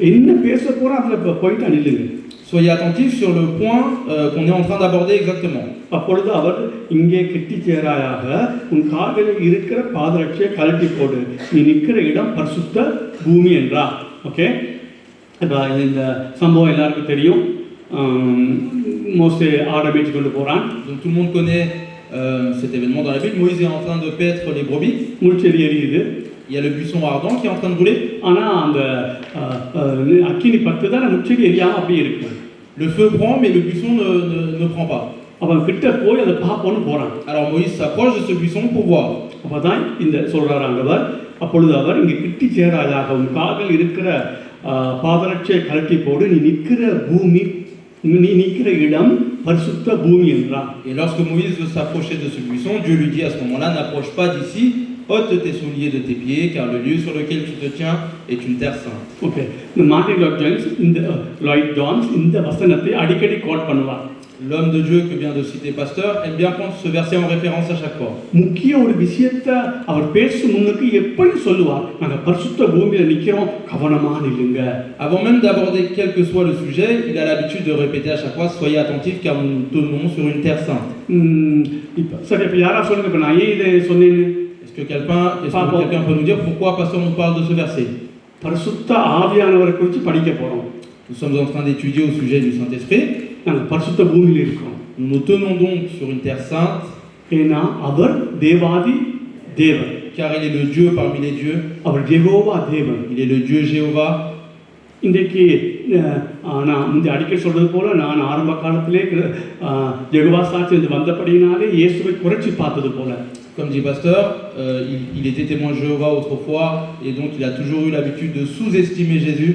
[SPEAKER 1] என்ன பேச போறோம் அதுல போயிட்டு நில்லுங்க.
[SPEAKER 2] Soyez attentifs sur le point qu'on est en train d'aborder exactement.
[SPEAKER 1] அப்பொழுது அவர், இங்கே கிட்டி சேராயாக, உன் கால்களில் இருக்கிற பாதரட்சையை கழட்டி போடு, நீ நிற்கிற இடம் பரிசுத்த பூமி என்றார். ஓகே, இப்போ இந்த சம்பவம் எல்லாருக்கும் தெரியும். மோசே ஆடை மேய்ச்சி கொண்டு போறான்.
[SPEAKER 2] Donc tout le monde connaît cet événement dans la Bible. Moïse est en train de paître les brebis.
[SPEAKER 1] முள்செடி எரியுது.
[SPEAKER 2] Il y a le buisson ardent qui est en train de brûler.
[SPEAKER 1] ஆனா அந்த அக்கினி பத்து தான் முள்செடி எரியாம அப்படியே இருக்கு.
[SPEAKER 2] Le feu prend mais le buisson ne prend pas.
[SPEAKER 1] அவன் கிட்ட போய் அதை பார்ப்போன்னு போறான்.
[SPEAKER 2] Alors Moïse s'approche de ce buisson pour voir.
[SPEAKER 1] அப்பதான் இந்த சொல்றாரு அங்கவர், அப்பொழுது அவர், இங்கே கிட்டி சேராதாக, உன் கால்கள் இருக்கிற பாதரட்சையை கழட்டி போடு, நீ நிற்கிற பூமி, நீ நிற்கிற இடம் பரிசுத்த பூமி என்றார்.
[SPEAKER 2] Et lorsque Moïse veut s'approcher de ce buisson, Dieu lui dit à ce moment-là, n'approche pas d'ici, ôte tes souliers de tes pieds, car le lieu sur lequel tu te tiens est une terre sainte.
[SPEAKER 1] Okay, இந்த Martin Lloyd Jones இந்த வசனத்தை அடிக்கடி code பண்ணுவார்.
[SPEAKER 2] L'homme de Dieu que vient de citer Pasteur aime bien prendre ce verset en référence à chaque fois.
[SPEAKER 1] முக்கிய ஒரு விஷயத்தை அவர் பேசும் முன்னுக்கு எப்படி சொல்லுவார், நாங்கள் பரிசுத்த பூமியில நிற்கிறோம், கவனமா நில்லுங்க.
[SPEAKER 2] Avant même d'aborder quel que soit le sujet, il a l'habitude de répéter à chaque fois, soyez attentifs car nous nous tenons sur une terre sainte.
[SPEAKER 1] சரி, இப்போ யாரா சொல்லுங்க, இப்போ நான் ஏன் இதை சொன்னேன்னு?
[SPEAKER 2] Est-ce que quelqu'un peut nous dire pourquoi Pasteur nous parle de ce verset?
[SPEAKER 1] பரிசுத்த ஆவியானவரை குறித்து படிக்க போறோம்.
[SPEAKER 2] Nous sommes en train d'étudier au sujet du Saint-Esprit.
[SPEAKER 1] நாங்கள் பரிசுத்த பூமியில் இருக்கிறோம்.
[SPEAKER 2] Nous nous tenons donc sur une terre sainte.
[SPEAKER 1] ஏன்னா அவர் தேவாதி தேவன்.
[SPEAKER 2] Car il est le Dieu parmi les dieux.
[SPEAKER 1] அவர் யெகோவா தேவன்.
[SPEAKER 2] Il est le Dieu Jéhovah.
[SPEAKER 1] இன்றைக்கு நான் முந்தைய அடிக்கடி சொல்றது போல, நான் ஆரம்ப காலத்திலே யெகோவா சாட்சி வந்தபடினாலே இயேசுவை குறைச்சி பார்த்தது போல.
[SPEAKER 2] Comme dit Pasteur, il était témoin de Jéhovah autrefois et donc il a toujours eu l'habitude de sous-estimer Jésus.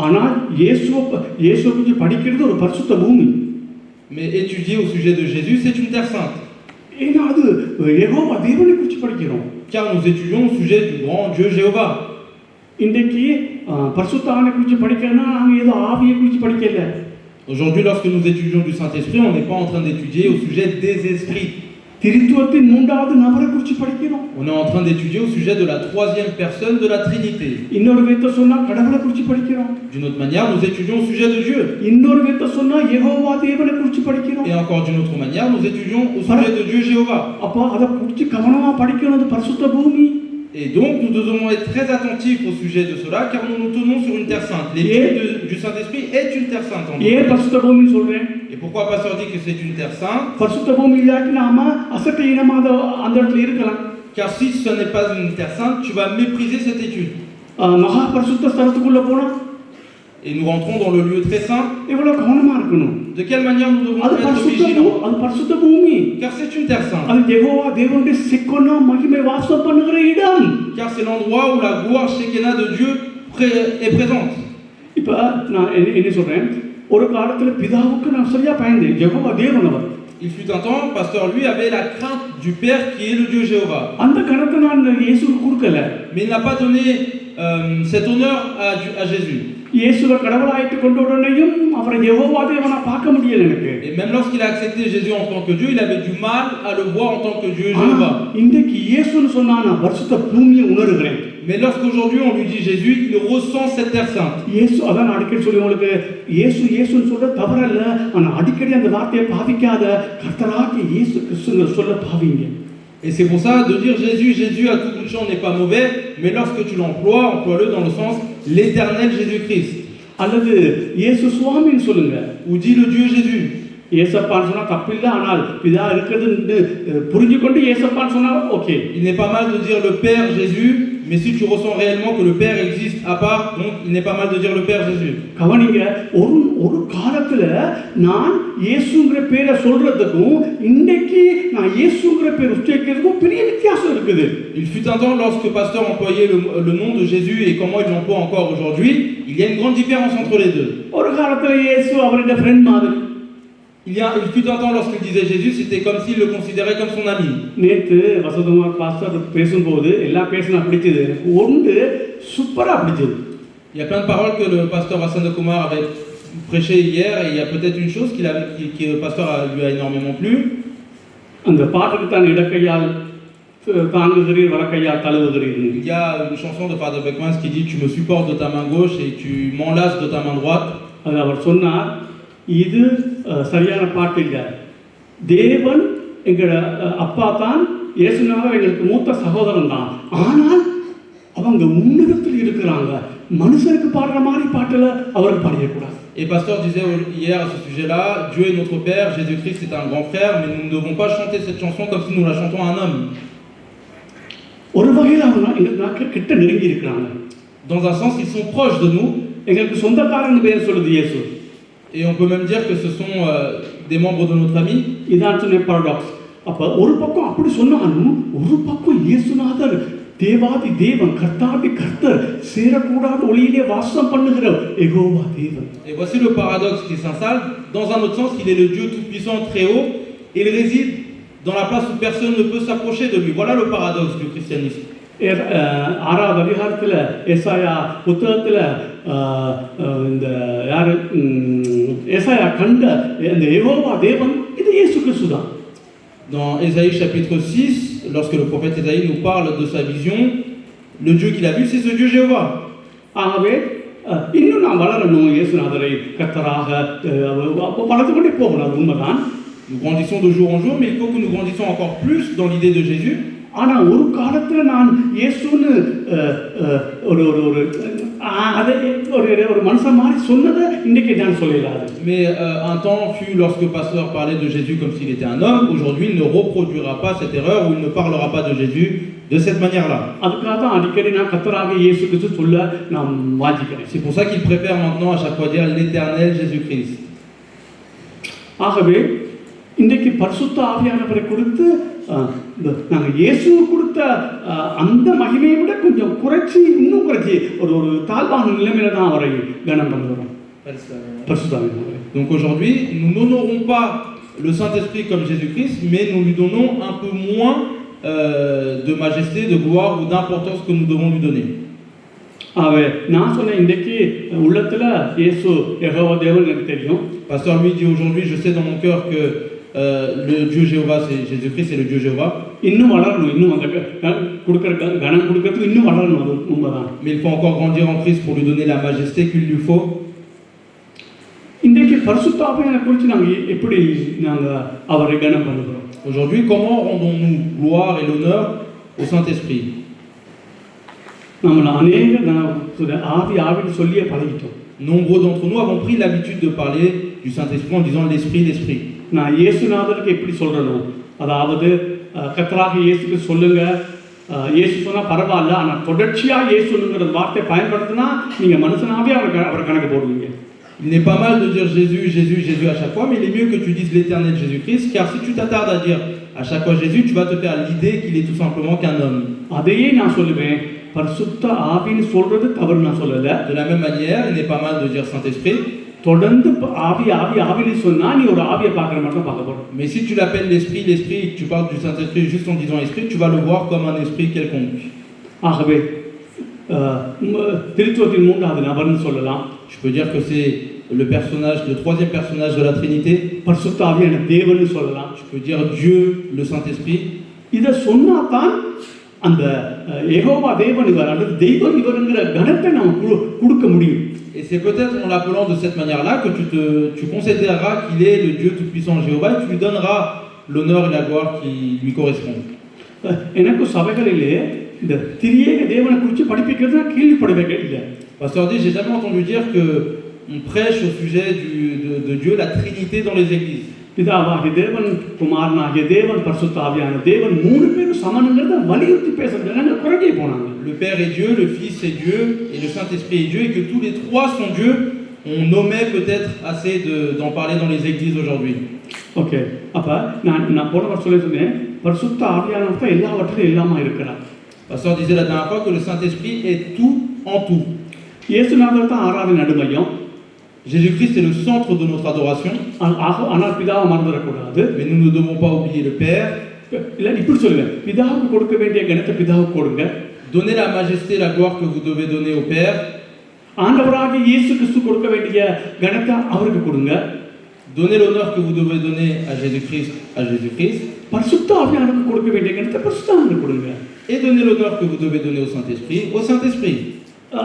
[SPEAKER 1] ஆனால் இயேசுவை பற்றி படிக்கிறது ஒரு பரிசுத்த பூமி.
[SPEAKER 2] Mais étudier au sujet de Jésus, c'est une terre sainte.
[SPEAKER 1] ஏன்னா அது யெகோவா தேவனை குறித்து படிக்கிறோம்.
[SPEAKER 2] Car nous étudions au sujet du grand Dieu Jéhovah.
[SPEAKER 1] இன்றைக்கு பரிசுத்த ஆவியை குறித்து படிக்கிறோம்னா நாங்கள் ஏதோ ஆவியை குறித்து படிக்கல.
[SPEAKER 2] Aujourd'hui, lorsque nous étudions du Saint-Esprit, on n'est pas en train d'étudier au sujet des esprits.
[SPEAKER 1] திருத்துவத்தின் மூன்றாவது நபரை குறித்து படிக்கிறோம்.
[SPEAKER 2] On est en train d'étudier au sujet de la troisième personne de la Trinité.
[SPEAKER 1] இன்னொரு விதத்தை சொன்னா கடவுளை குறித்து படிக்கிறோம்.
[SPEAKER 2] D'une autre manière, nous étudions au sujet de Dieu.
[SPEAKER 1] இன்னொரு விதத்தை சொன்னா யெகோவா தேவனை குறித்து படிக்கிறோம்.
[SPEAKER 2] Et encore d'une autre manière, nous étudions au sujet de Dieu Jéhovah.
[SPEAKER 1] அப்ப அதை குறித்து கவனமா படிக்கணும். அது பரிசுத்த பூமி.
[SPEAKER 2] Et donc, nous devons être très attentifs au sujet de cela, car nous nous tenons sur une terre sainte. L'étude du Saint-Esprit est une terre sainte.
[SPEAKER 1] ஏன் பரிசுத்த பூமின்னு சொல்றேன்?
[SPEAKER 2] Et pourquoi Pasteur dit que c'est une terre sainte?
[SPEAKER 1] பரிசுத்த பூமி இல்லாட்டி நாம அசட்டை இனமா அந்த இடத்துல இருக்கலாம்.
[SPEAKER 2] Car si ce n'est pas une terre sainte, tu vas mépriser cette étude.
[SPEAKER 1] மகா பரிசுத்த ஸ்தலத்துக்குள்ள போனா
[SPEAKER 2] Et nous rentrons dans le lieu très saint.
[SPEAKER 1] எவ்வளவு கவனமா இருக்கணும்.
[SPEAKER 2] De quelle manière nous devons
[SPEAKER 1] அது
[SPEAKER 2] être
[SPEAKER 1] பரிசுத்த
[SPEAKER 2] vigilants?
[SPEAKER 1] அது பரிசுத்த பூமி.
[SPEAKER 2] Car c'est une terre sainte.
[SPEAKER 1] அது யெகோவா தேவனுடைய சிக்கன மகிமை வாசம் பண்ணுகிற இடம்.
[SPEAKER 2] Car c'est l'endroit où la gloire Shekinah de Dieu est présente.
[SPEAKER 1] இப்ப நான் என்ன சொல்றேன், ஒரு காலத்துல பிதாவுக்கு நான் சரியா பயந்தேன். யெகோவா தேவன் அவர்.
[SPEAKER 2] Il fut un temps, Pasteur lui avait la crainte du Père qui est le Dieu Jéhovah.
[SPEAKER 1] அந்த கணத்தை நான் இயேசுவுக்கு கொடுக்கல.
[SPEAKER 2] Mais il n'a pas donné cet honneur à Jésus.
[SPEAKER 1] இயேசுவை கடவுளாயிட்டு கொண்ட உடனேயும் அவரை யெகோவா தேவனா பார்க்க முடியல எனக்கு.
[SPEAKER 2] Et même lorsqu'il a accepté Jésus en tant que Dieu, il avait du mal à le voir en tant que Dieu Jéhovah.
[SPEAKER 1] இன்றைக்கு இயேசுன்னு சொன்னா நான் பரிசுத்த பூமியை உணர்கிறேன்.
[SPEAKER 2] Mais lorsqu'aujourd'hui on lui dit Jésus, il ressent cette terre sainte.
[SPEAKER 1] இயேசு அதான் அடிக்கடி சொல்லி உங்களுக்கு, இயேசுன்னு சொல்ற தவறல்ல, ஆனா அடிக்கடி அந்த வார்த்தையை பாவிக்காத கர்த்தராகிய இயேசு கிறிஸ்துன்னு சொல்ல பாவிங்க.
[SPEAKER 2] Et c'est pour ça de dire Jésus à tout bout de champ n'est pas mauvais, mais lorsque tu l'emploies, emploie-le dans le sens l'éternel Jésus-Christ.
[SPEAKER 1] அல்லது இயேசு சுவாமின்னு சொல்லுங்க.
[SPEAKER 2] Ou dis le Dieu Jésus.
[SPEAKER 1] இயேசப்பான்னு சொன்னா தப்பில்லை, ஆனால் பிதா இருக்கிறது புரிஞ்சு கொண்டு இயேசப்பான்னு சொன்னா okay.
[SPEAKER 2] Il n'est pas mal de dire le Père Jésus, mais si tu ressens réellement que le Père existe à part, donc il n'est pas mal de dire le Père Jésus.
[SPEAKER 1] கவனிங்க, ஒரு காலத்துல நான் இயேசுங்கிற பேரை சொல்றதுக்கும் இன்னைக்கு நான் இயேசுங்கிற பேர் உச்சரிக்கிறதுக்கும் பெரிய வித்தியாசம் இருக்குது.
[SPEAKER 2] Il fut un temps lorsque Pasteur employait le nom de Jésus et comment il l'emploie encore aujourd'hui, il y a une grande différence entre les deux.
[SPEAKER 1] ஒரு காலத்துல இயேசு அவருடைய ஃப்ரெண்ட் மாதிரி.
[SPEAKER 2] Il fut un temps lorsqu'il disait Jésus, c'était comme s'il le considérait comme son ami.
[SPEAKER 1] நேத்து Vasanthakumar pastor பேசும்போது எல்லாம் பேசினா பிடிச்சது, எனக்கு ஒன்று சூப்பரா பிடிச்சது.
[SPEAKER 2] Il y a plein de paroles que le pasteur Hassan de Kumar avait prêché hier, et il y a peut-être une chose que le pasteur lui a énormément plu.
[SPEAKER 1] அந்த பாட்டுக்கு தான் இடக்கையால் தாங்குகிறீர் வலக்கையால் தழுவுகிறீர்.
[SPEAKER 2] Il y a une chanson de Father Beckmans qui dit tu me supportes de ta main gauche et tu m'enlaces de ta main droite.
[SPEAKER 1] அது அவர் சொன்னார், இது சரியான பாட்டு இல்லை. தேவன் எங்களோட அப்பா தான், இயேசுனாக எங்களுக்கு மூத்த சகோதரன் தான், ஆனால் அவங்க உன்னதத்தில் இருக்கிறாங்க. மனுஷனுக்கு பாடுற மாதிரி பாட்டுல அவருக்கு பாடிடக்கூடாது.
[SPEAKER 2] Et pasteur disait hier à ce sujet-là, Dieu est notre Père, Jésus-Christ est un grand frère, mais nous ne devons pas chanter cette chanson comme si nous la chantons à un homme.
[SPEAKER 1] ஒரு வகையில் அவங்க எங்களுக்கு கிட்ட நெருங்கி இருக்கிறாங்க.
[SPEAKER 2] Dans un sens, ils sont proches de nous.
[SPEAKER 1] எங்களுக்கு சொந்தக்காரன் பேர் சொல்லுது இயேசு.
[SPEAKER 2] Et on peut même dire que ce sont des membres de notre famille.
[SPEAKER 1] இதான் சொன்ன பாரடாக்ஸ். அப்ப ஒரு பக்கம் அப்படி சொன்னாலும் ஒரு பக்கம் இயேசுநாதர் தேவாதி தேவன் கர்த்தாதி கர்த்தர் சேரக்கூடாத ஒளியிலே வாசம் பண்ணுகிற யெகோவா தேவன்.
[SPEAKER 2] Et voici le paradoxe qui s'installe. Dans un autre sens, il est le Dieu tout-puissant, très haut, et il réside dans la place où personne ne peut s'approcher de lui. Voilà le paradoxe du christianisme.
[SPEAKER 1] ஆறாவது அதிகாரத்தில் ஏசாயா புத்தகத்தில் இந்த யார் ஏசாயா கண்ட இந்த யெகோவா தேவன் இது இயேசு கிறிஸ்து தான்.
[SPEAKER 2] Dans Ésaïe chapitre 6, lorsque le prophète Ésaïe nous parle de sa vision, le Dieu qu'il a vu, c'est ce Dieu Jéhovah.
[SPEAKER 1] ஆகவே இன்னும் நாம் வளரணும், இயேசுநாதரை கர்த்தராக வளர்த்து கொண்டே போகணும், அது உண்மைதான்.
[SPEAKER 2] Nous grandissons de jour en jour, mais il faut que nous grandissions encore plus dans l'idée de Jésus.
[SPEAKER 1] ஆனால் ஒரு காலத்தில் நான் இயேசுன்னு ஒரு ஒரு ஒரு அதை ஒரு மனுஷன் மாதிரி சொன்னதை இன்றைக்கி நான் சொல்லலாது.
[SPEAKER 2] Mais un temps fut lorsque pasteur parlait de Jésus comme s'il était un homme. Aujourd'hui, il ne reproduira pas cette erreur ou il ne parlera pas de Jésus de cette manière-là.
[SPEAKER 1] அதுக்காக தான் அடிக்கடி நான் கர்த்தராக இயேசு கிறிஸ்து சொல்ல நான் வாஞ்சிக்கிறேன்.
[SPEAKER 2] C'est pour ça qu'il préfère maintenant à chaque fois dire l'éternel Jésus-Christ.
[SPEAKER 1] ஆகவே இன்றைக்கு பரிசுத்த ஆவியானவரை குறித்து நாங்கள் இயேசு கொடுத்த அந்த மகிமையை விட கொஞ்சம் குறைச்சி இன்னும் குறைச்சி ஒரு ஒரு தாழ்வான நிலைமையில தான் அவரை கனம் பண்ணுகிறோம். பரிசுத்த ஆவியானவரை.
[SPEAKER 2] Donc aujourd'hui, nous n'honorons pas le Saint-Esprit comme Jésus-Christ, mais nous lui donnons un peu moins de majesté, de gloire ou d'importance que nous devons lui donner.
[SPEAKER 1] ஆகவே நான் சொன்ன இன்றைக்கு உள்ளத்தில் இயேசு யெகோவா தேவன் எனக்கு தெரியும்.
[SPEAKER 2] Pasteur lui dit aujourd'hui, je sais dans mon cœur que le Dieu Jéhovah, c'est Jésus-Christ, c'est le Dieu Jéhovah.
[SPEAKER 1] இன்னும் வளரணும், இன்னும் அந்த கொடுக்குற கனம் கொடுக்கறதுக்கு இன்னும் வளரணும், அது உண்மைதான்.
[SPEAKER 2] Mais il faut encore grandir en Christ pour lui donner la majesté qu'il lui faut.
[SPEAKER 1] இன்றைக்கு பரிசுத்த ஆவியானவரை குறித்து நாங்கள் எப்படி நாங்கள் அவரை கனம் பண்ணுகிறோம்?
[SPEAKER 2] Aujourd'hui, comment rendons-nous gloire et l'honneur au Saint-Esprit?
[SPEAKER 1] நம்ம அநேக ஆவின்னு சொல்லியே பழகிட்டோம்.
[SPEAKER 2] Nombreux d'entre nous avons pris l'habitude de parler du Saint-Esprit en disant l'Esprit, l'Esprit.
[SPEAKER 1] நான் இயேசுநாதருக்கு எப்படி சொல்றேனோ, அதாவது கர்த்தராக இயேசுக்கு சொல்லுங்க, இயேசு சொன்னால் பரவாயில்ல, ஆனால் தொடர்ச்சியாக இயேசுங்கிற வார்த்தை பயன்படுத்தினா நீங்கள் மனுஷனாவே அவரை கணக்கு போடுவீங்க.
[SPEAKER 2] Il n'est pas mal de dire Jésus, Jésus, Jésus à chaque fois, mais il est mieux que tu dises l'éternel Jésus-Christ, car si tu t'attardes à dire à chaque fois Jésus, tu vas te faire l'idée qu'il est tout simplement qu'un homme.
[SPEAKER 1] அதையே நான் சொல்லுவேன், பரிசுத்த ஆவின்னு சொல்றது தவறு நான் சொல்லல.
[SPEAKER 2] De la même manière, il n'est pas mal de dire Saint-Esprit.
[SPEAKER 1] தொடர்ந்து ஆவி ஆவி ஆவின்னு சொன்னா நீ ஒரு ஆவியை பார்க்குற மாதிரி தான் பார்க்க போற.
[SPEAKER 2] Mais si tu l'appelles l'Esprit, l'Esprit, et que tu parles du Saint-Esprit juste en disant Esprit, tu vas le voir comme un esprit quelconque.
[SPEAKER 1] ஆகவே திருத்துவத்தின் மூன்றாவது நபர்னு சொல்லலாம்.
[SPEAKER 2] Je peux dire que c'est le personnage, le troisième personnage de la Trinité.
[SPEAKER 1] பரிசுத்த ஆவியான தேவன்னு சொல்லலாம்.
[SPEAKER 2] Je peux dire Dieu, le Saint-Esprit.
[SPEAKER 1] இதை சொன்னா தான் அந்த யெகோவா தேவன் இவர் அல்லது தெய்வம் இவருங்கிற கணத்தை நாம் கொடுக்க முடியும்.
[SPEAKER 2] Et c'est peut-être en l'appelant de cette manière-là que tu considéreras qu'il est le Dieu tout-puissant Jéhovah et tu lui donneras l'honneur et la gloire qui lui correspondent.
[SPEAKER 1] எனக்கு சபைகளிலே இந்த திரியேக தேவனை குறித்து படிப்பிக்கிறது நான் கேள்விப்படவே இல்லை.
[SPEAKER 2] Pasteur dit, j'ai jamais entendu dire que on prêche au sujet de Dieu, la Trinité dans les églises.
[SPEAKER 1] பிதாவாகிய தேவன், குமாரனாகிய தேவன், பரிசுத்த ஆவியான தேவன் மூணு பேரும் சமனுங்கிறத வலியுறுத்தி பேசுறது குறைஞ்சே போனாங்க.
[SPEAKER 2] Le Père est Dieu, le Fils est Dieu et le Saint-Esprit est Dieu et que tous les trois sont Dieu. On omet peut-être assez d'en parler dans les églises aujourd'hui.
[SPEAKER 1] Okay, அப்ப நான் போன வருஷம் சொன்னேன், பரிசுத்த ஆவியானவர் தான் எல்லாவற்றிலும் எல்லாமா இருக்கிறார்.
[SPEAKER 2] Pasteur disait la dernière fois que le Saint-Esprit est tout en tout.
[SPEAKER 1] இயேசுநாதர் தான் ஆராதனை நடுமையம்.
[SPEAKER 2] Jésus-Christ est le centre de notre adoration.
[SPEAKER 1] ஆனால் பிதாவை மறந்துடக்கூடாது.
[SPEAKER 2] Mais nous ne devons pas oublier le Père.
[SPEAKER 1] இல்லை இப்படி சொல்லுவேன், பிதாவுக்கு கொடுக்க வேண்டிய கணத்தை பிதாவுக்கு கொடுங்க.
[SPEAKER 2] Donnez la majesté, la gloire que vous devez donner au Père.
[SPEAKER 1] ஆண்டவராகிய இயேசு கிறிஸ்து கொடுக்க வேண்டிய கணத்தை அவருக்கு கொடுங்க.
[SPEAKER 2] Donnez l'honneur que vous devez donner à Jésus-Christ,
[SPEAKER 1] பரிசுத்த ஆவியானவருக்கு கொடுக்க வேண்டிய கணத்தை பரிசுத்த ஆவியானவருக்கு கொடுங்க.
[SPEAKER 2] Et donnez l'honneur que vous devez donner au Saint-Esprit.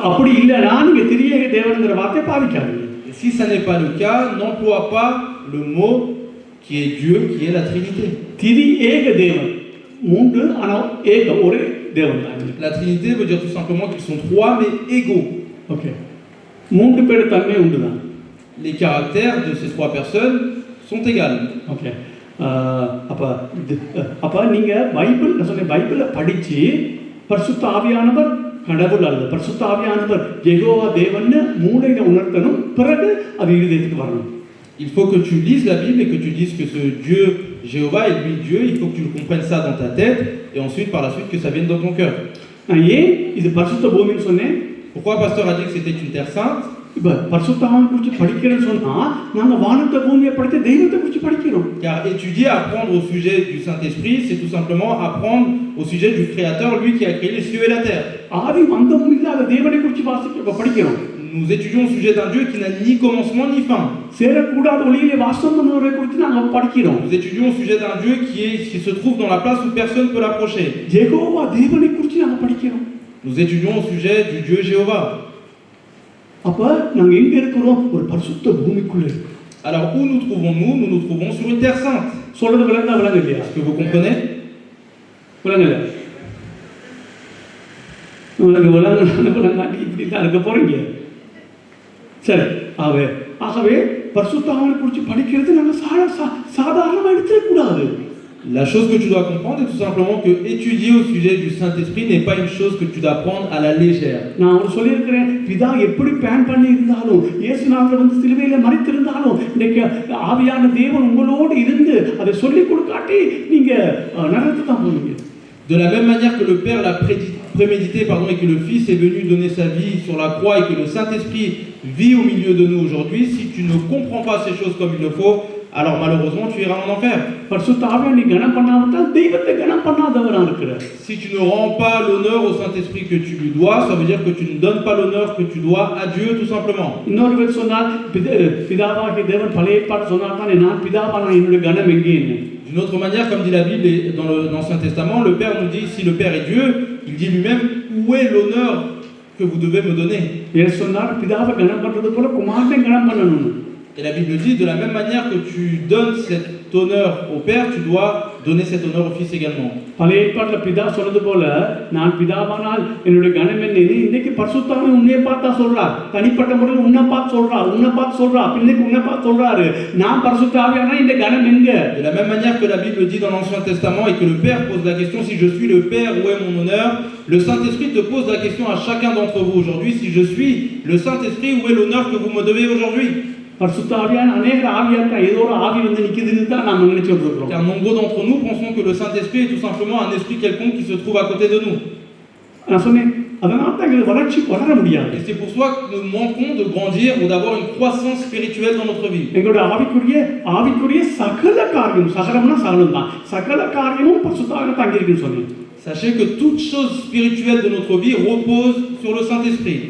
[SPEAKER 1] அப்படி இல்லைனா நீங்க திரியேக தேவன்ங்கிற வார்த்தையை பாவிக்காதீங்க.
[SPEAKER 2] Si ça n'est pas le cas, n'emploie pas le mot qui est Dieu, qui est la Trinité.
[SPEAKER 1] திரியேக தேவன் மூன்று ஆனா ஏக ஒரே தேவன் தான்.
[SPEAKER 2] La Trinité veut dire tout simplement qu'ils sont trois mais égaux.
[SPEAKER 1] Okay, மூன்று பேர் தன்மை உண்டு தான்.
[SPEAKER 2] Les caractères de ces trois personnes sont égales.
[SPEAKER 1] Okay, அப்ப நீங்க பைபிளை படிச்சு பரிசுத்த ஆவியானவர் கடவுள் அல்ல, பரிசுத்த ஆவியானவர் யெகோவா தேவன்னு மூளையில உணர்த்தணும், பிறகு அது இருதயத்துக்கு வரணும்.
[SPEAKER 2] Il faut que tu lises la Bible et que tu dises que ce Dieu Jéhovah est lui Dieu. Il faut que tu comprennes ça dans ta tête et ensuite par la suite que ça vienne dans ton cœur.
[SPEAKER 1] நான் ஏன் இது பரிசுத்த பூமின்னு சொன்னேன்?
[SPEAKER 2] Pourquoi pasteur a dit que c'était une terre sainte?
[SPEAKER 1] இப்போ பரிசுத்தாவியை குறித்து படிக்கிறேன்னு சொன்னால் நாங்கள் வானத்தை பூமியை படித்து தெய்வத்தை குறித்து படிக்கிறோம்.
[SPEAKER 2] Car étudier, apprendre au sujet du Saint-Esprit, c'est tout simplement apprendre au sujet du Créateur, lui qui a créé les cieux et la terre.
[SPEAKER 1] ஆதி அந்தமும் இல்லாத தேவனை குறித்து படிக்கிறோம்.
[SPEAKER 2] Nous étudions au sujet d'un Dieu qui n'a ni commencement ni fin.
[SPEAKER 1] சேரக்கூடாத ஒளியிலே வாசம் பண்ணுவதை குறித்து நாங்கள் படிக்கிறோம்.
[SPEAKER 2] Nous étudions au sujet d'un Dieu qui se trouve dans la place où personne ne peut l'approcher.
[SPEAKER 1] Jehovah தேவனை குறித்து நாங்கள் படிக்கிறோம்.
[SPEAKER 2] Nous étudions au sujet du Dieu Jéhovah.
[SPEAKER 1] அப்போ நாங்கள் எங்கே இருக்கிறோம்? ஒரு பரிசுத்த பூமிக்குள்ளே.
[SPEAKER 2] Alors où nous trouvons-nous? Nous nous trouvons sur une terre sainte.
[SPEAKER 1] சொல்றது விளங்க இல்லையா?
[SPEAKER 2] Est-ce que vous comprenez?
[SPEAKER 1] விளங்கல. விளங்காட்டி இப்படி தான் இருக்க போறீங்க. சரி, ஆகவே பரிசுத்தாவியை குறித்து படிக்கிறது நாங்கள் சாதாரணமாக எடுத்துக்கூடாது.
[SPEAKER 2] La chose que tu dois comprendre est tout simplement que étudier au sujet du Saint-Esprit n'est pas une chose que tu dois prendre à la légère.
[SPEAKER 1] நான் ஒரு சொல்லியிருக்கிறேன், பிதா எப்படி பிளான் பண்ணி இருந்தாலும், இயேசுநாதர் வந்து சிலுவையில் மரித்திருந்தாலும், இன்னைக்கு ஆவியான தேவன் உங்களோடு இருந்து அதை சொல்லிக் கொடுக்காட்டி நீங்க நரகத்துக்கு தான் போவீங்க.
[SPEAKER 2] De la même manière que le Père l'a prémédité, et que le Fils est venu donner sa vie sur la croix et que le Saint-Esprit vit au milieu de nous aujourd'hui, si tu ne comprends pas ces choses comme il le faut, alors malheureusement tu iras en enfer. Si tu ne rends pas l'honneur au Saint-Esprit que tu lui dois, ça veut dire que tu ne donnes pas l'honneur que tu dois à Dieu tout simplement. D'une autre manière, comme dit la Bible et dans l'Ancien Testament, le Père nous dit, si le Père est Dieu, il dit lui-même, où est l'honneur que vous devez me donner? Et la Bible dit, de la même manière que tu donnes cet honneur au Père, tu dois donner cet honneur au Fils également.
[SPEAKER 1] பழைய ஏற்பாட்டில் பிதா சொன்னது போல, நான் பிதாவானால் என்னுடைய கனம் என்ன? இன்னைக்கு பரிசுத்தாவி உன்னை பார்த்தா சொல்றார், தனிப்பட்ட முறையில் உன்னை பார்த்து சொல்றார், இன்னைக்கு உன்னை பார்த்து சொல்றாரு, நான் பரிசுத்தாவியானா இந்த கனம் எங்க?
[SPEAKER 2] De la même manière que la Bible dit dans l'Ancien Testament et que le Père pose la question, si je suis le Père, où est mon honneur? Le Saint-Esprit te pose la question à chacun d'entre vous aujourd'hui, si je suis le Saint-Esprit, où est l'honneur que vous me devez aujourd'hui?
[SPEAKER 1] Car
[SPEAKER 2] nombreux d'entre nous pensons que le Saint-Esprit est tout simplement un esprit quelconque qui se trouve à côté de nous. Et c'est pour ça que nous manquons de grandir ou d'avoir une croissance spirituelle dans notre vie. Sachez que toute chose spirituelle de notre vie repose sur le Saint-Esprit.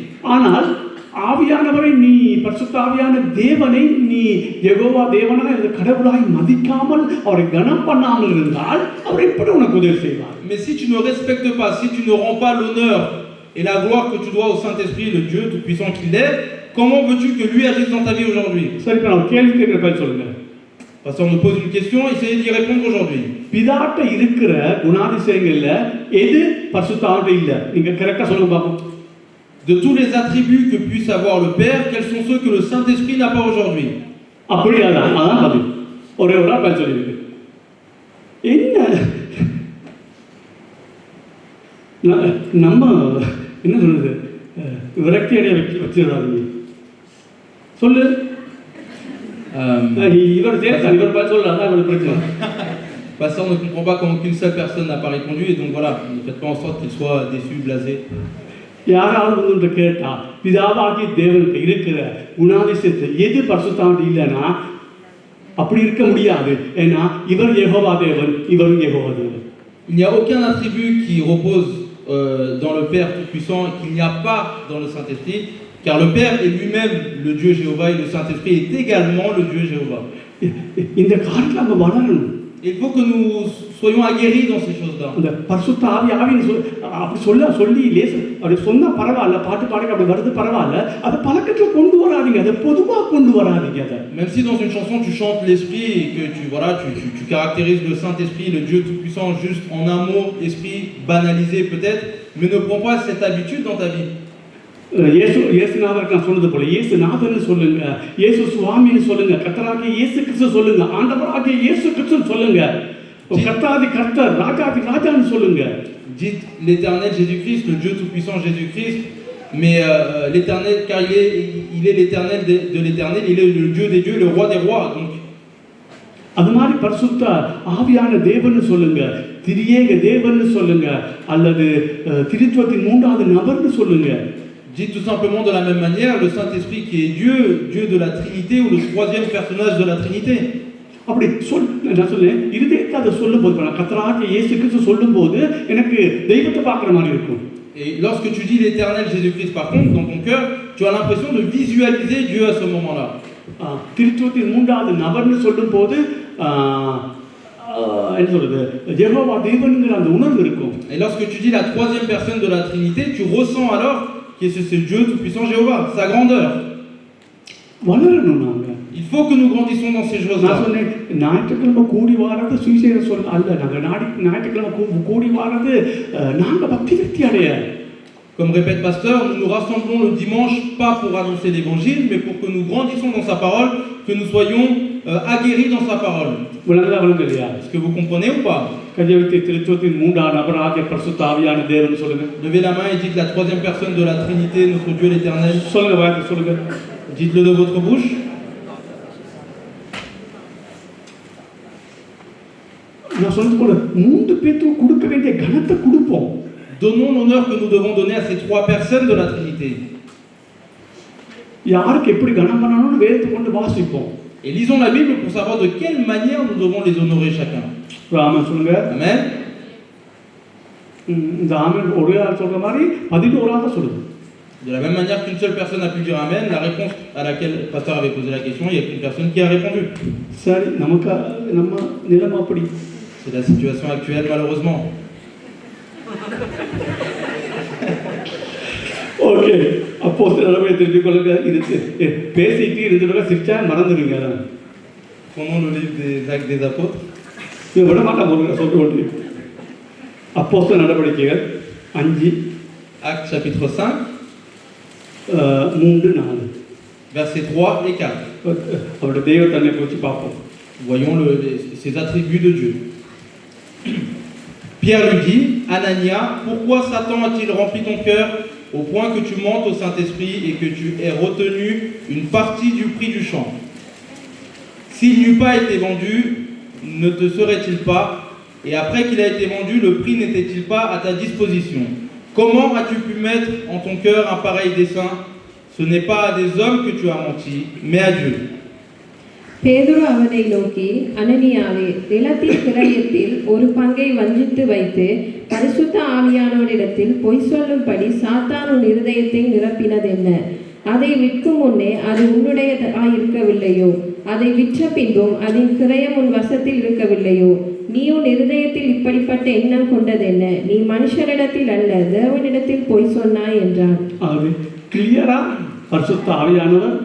[SPEAKER 1] ஆவியானவரை நீ பரிசுத்த ஆவியான தேவனை நீ யெகோவா தேவனாய் கடவுளாய் மதிக்காமல் அவரை கனம் பண்ணாமல் இருந்தால் அவர் எப்படி உனக்கு உதவி செய்வார்?
[SPEAKER 2] Mais si tu ne respectes pas, si tu ne rends pas l'honneur et la gloire que tu dois au Saint-Esprit, le Dieu tout-puissant qu'il est, comment veux-tu que lui agisse dans ta vie aujourd'hui?
[SPEAKER 1] சரி, நான் கேள்வி கேட்கிறேன், சொல்லுங்க.
[SPEAKER 2] Pasteur nous pose une question, essayez d'y répondre aujourd'hui.
[SPEAKER 1] பிதாட்ட இருக்கிற குணாதிசயங்கள்ல எது பரிசுத்த ஆவியில இல்ல? நீங்க கரெக்ட்டா சொல்லுங்க பாப்போம்.
[SPEAKER 2] De tous les attributs que puisse avoir le Père, quels sont ceux que le Saint-Esprit n'a pas aujourd'hui?
[SPEAKER 1] அதான் பதில். ஒரே ஒரு ஆள் சொல்லியிருக்கு. என்ன நம்ம என்ன சொல்றது, விரக்தி அடைய வச்சிடாதீங்க. சொல்லு. இவர் சொல்றாரு, இவர் பிரச்சனை.
[SPEAKER 2] Pasteur ne comprend pas comment qu'une seule personne n'a pas répondu, et donc voilà, ne faites pas en sorte qu'il soit déçu, blasé.
[SPEAKER 1] யாராவது உங்கள்கிட்ட கேட்டா பிதாவாகிய தேவனுக்கு இருக்கிற குணாதிசயத்தை எது பரிசுத்தாவில இல்லைன்னா அப்படி இருக்க முடியாது. ஏன்னா இவர் யெகோவா தேவன், இவர் யெகோவா தேவன்.
[SPEAKER 2] Il n'y a aucun attribut qui repose dans le Père Tout-Puissant qu'il n'y a pas dans le Saint-Esprit, car le Père est lui-même le Dieu Jéhovah et le Saint-Esprit est également le Dieu Jéhovah.
[SPEAKER 1] இந்த காரியத்துல நம்ம வளரணும்.
[SPEAKER 2] Il faut que nous soyons aguerris dans ces choses-là.
[SPEAKER 1] அந்த பரிசுத்த ஆவின்னு அப்படி சொல்லி அப்படி சொன்னா பரவாயில்ல, பாட்டு பாடுங்க அப்படி வருது பரவாயில்ல, அதை பழக்கத்துல கொண்டு வராதீங்க, அதை பொதுவாக கொண்டு வராதீங்க. அதை
[SPEAKER 2] même si dans une chanson tu chantes l'esprit et que tu caractérises le Saint-Esprit, le Dieu tout-puissant, juste en un mot, esprit banalisé peut-être, mais ne prends pas cette habitude dans ta vie.
[SPEAKER 1] இயேசுநாதருக்கு நான் சொன்னது போல இயேசுநாதர்னு சொல்லுங்க, இயேசு சுவாமின்னு சொல்லுங்க, கர்த்தராகிய இயேசு கிறிஸ்து சொல்லுங்க, ஆண்டவராகிய இயேசு கிறிஸ்து சொல்லுங்க, கர்த்தாதி கர்த்தர் ராஜாதி ராஜான்னு சொல்லுங்க.
[SPEAKER 2] Dites l'Éternel Jésus-Christ, le Dieu tout-puissant Jésus-Christ, mais l'Éternel, car il est l'Éternel de l'Éternel, il est le Dieu des dieux, le roi des rois. Donc
[SPEAKER 1] அது மாதிரி பரிசுத்த ஆவியான தேவன்னு சொல்லுங்க, திரியேக தேவன்னு சொல்லுங்க, அல்லது திரித்துவத்தின் மூன்றாவது நபர்னு சொல்லுங்க.
[SPEAKER 2] Dites tout simplement de la même manière le Saint-Esprit qui est Dieu, Dieu de la Trinité ou le troisième personnage de la Trinité.
[SPEAKER 1] அப்படி நான் சொல்லேன் இருதயத்தை அதை சொல்லும் போது கர்த்தராகிய இயேசு கிறிஸ்து சொல்லும் போது எனக்கு தெய்வத்தை பார்க்குற மாதிரி இருக்கும்.
[SPEAKER 2] Et lorsque tu dis l'éternel Jésus-Christ par contre dans ton cœur, tu as l'impression de visualiser Dieu à ce moment-là.
[SPEAKER 1] திருத்துவத்தின் மூன்றாவது நபர்னு சொல்லும் போது என்ன சொல்றது யெகோவா தேவன்ங்கிற அந்த உணர்வு இருக்கும்.
[SPEAKER 2] Et lorsque tu dis la troisième personne de la Trinité, tu ressens alors que c'est ce Dieu tout-puissant Jéhovah, sa grandeur.
[SPEAKER 1] வளரணும் நாங்க.
[SPEAKER 2] Il faut que nous grandissions dans ces choses-là.
[SPEAKER 1] நான் சொன்னேன் ஞாயிற்றுக்கிழமை கூடி வாரது சுவிசேஷம் சொல்ல அல்ல, நாங்கள் ஞாயிற்றுக்கிழமை கூடி வாரது நாங்கள் பக்தி அடைய.
[SPEAKER 2] Comme répète pasteur, nous nous rassemblons le dimanche pas pour annoncer l'évangile, mais pour que nous grandissions dans sa parole, que nous soyons aguerris dans sa parole. Est-ce que vous comprenez ou pas? Levez la main et dites la troisième personne de la Trinité, notre Dieu l'Éternel. Dites-le de votre bouche. Donnons l'honneur que nous devons donner à ces trois personnes de la Trinité. Et lisons la Bible pour savoir de quelle manière nous devons les honorer chacun. Amen. De la même manière qu'une seule personne a pu dire Amen, la réponse à laquelle le pasteur avait posé la question, il n'y a qu'une personne qui a répondu. C'est la situation actuelle malheureusement.
[SPEAKER 1] Okay அப்போ நிலைமையை தெரிஞ்சு கொள்ளுங்க. இது பேசிட்டு இருந்துட்டு சிரிச்சா மறந்துடுங்க.
[SPEAKER 2] Prenons le livre des Actes des Apôtres.
[SPEAKER 1] இது விட மாட்டாங்க சொல்ல வேண்டிய அப்போஸ்தலர் நடவடிக்கைகள் 5
[SPEAKER 2] Actes chapitre 5
[SPEAKER 1] 3-4
[SPEAKER 2] versets 3 et 4.
[SPEAKER 1] அவருடைய தெய்வத்தன்மை குறித்து பார்ப்போம்.
[SPEAKER 2] Voyons ces attributs de Dieu. Pierre lui dit, Anania, pourquoi Satan a-t-il rempli ton cœur au point que tu mentes au Saint-Esprit et que tu aies retenu une partie du prix du champ? S'il n'eût pas été vendu, ne te serait-il pas, et après qu'il a été vendu, le prix n'était-il pas à ta disposition? Comment as-tu pu mettre en ton cœur un pareil dessein? Ce n'est pas à des hommes que tu as menti, mais à Dieu.
[SPEAKER 3] பேதுரு அவனை நோக்கி, அனனியாவே, நிலத்தின் கிரயத்தில் ஒரு பங்கை வஞ்சித்து வைத்து பரிசுத்த ஆவியானவரிடத்தில் பொய் சொல்லும்படி சாத்தான் உன் இருதயத்தை நிரப்பினதென்ன? அதை விற்கும் முன்னே அது உன்னுடையதாயிருக்கவில்லையோ? அதை விற்ற பின்பும் அதன் கிரயம் உன் வசத்தில் இருக்கவில்லையோ? நீ உன் இருதயத்தில் இப்படிப்பட்ட எண்ணம் கொண்டதென்ன? நீ மனுஷரிடத்தில் அல்ல, தேவனிடத்தில் பொய் சொன்னாய் என்றான்.
[SPEAKER 1] கிளியரா பரிசுத்த ஆவியானவர்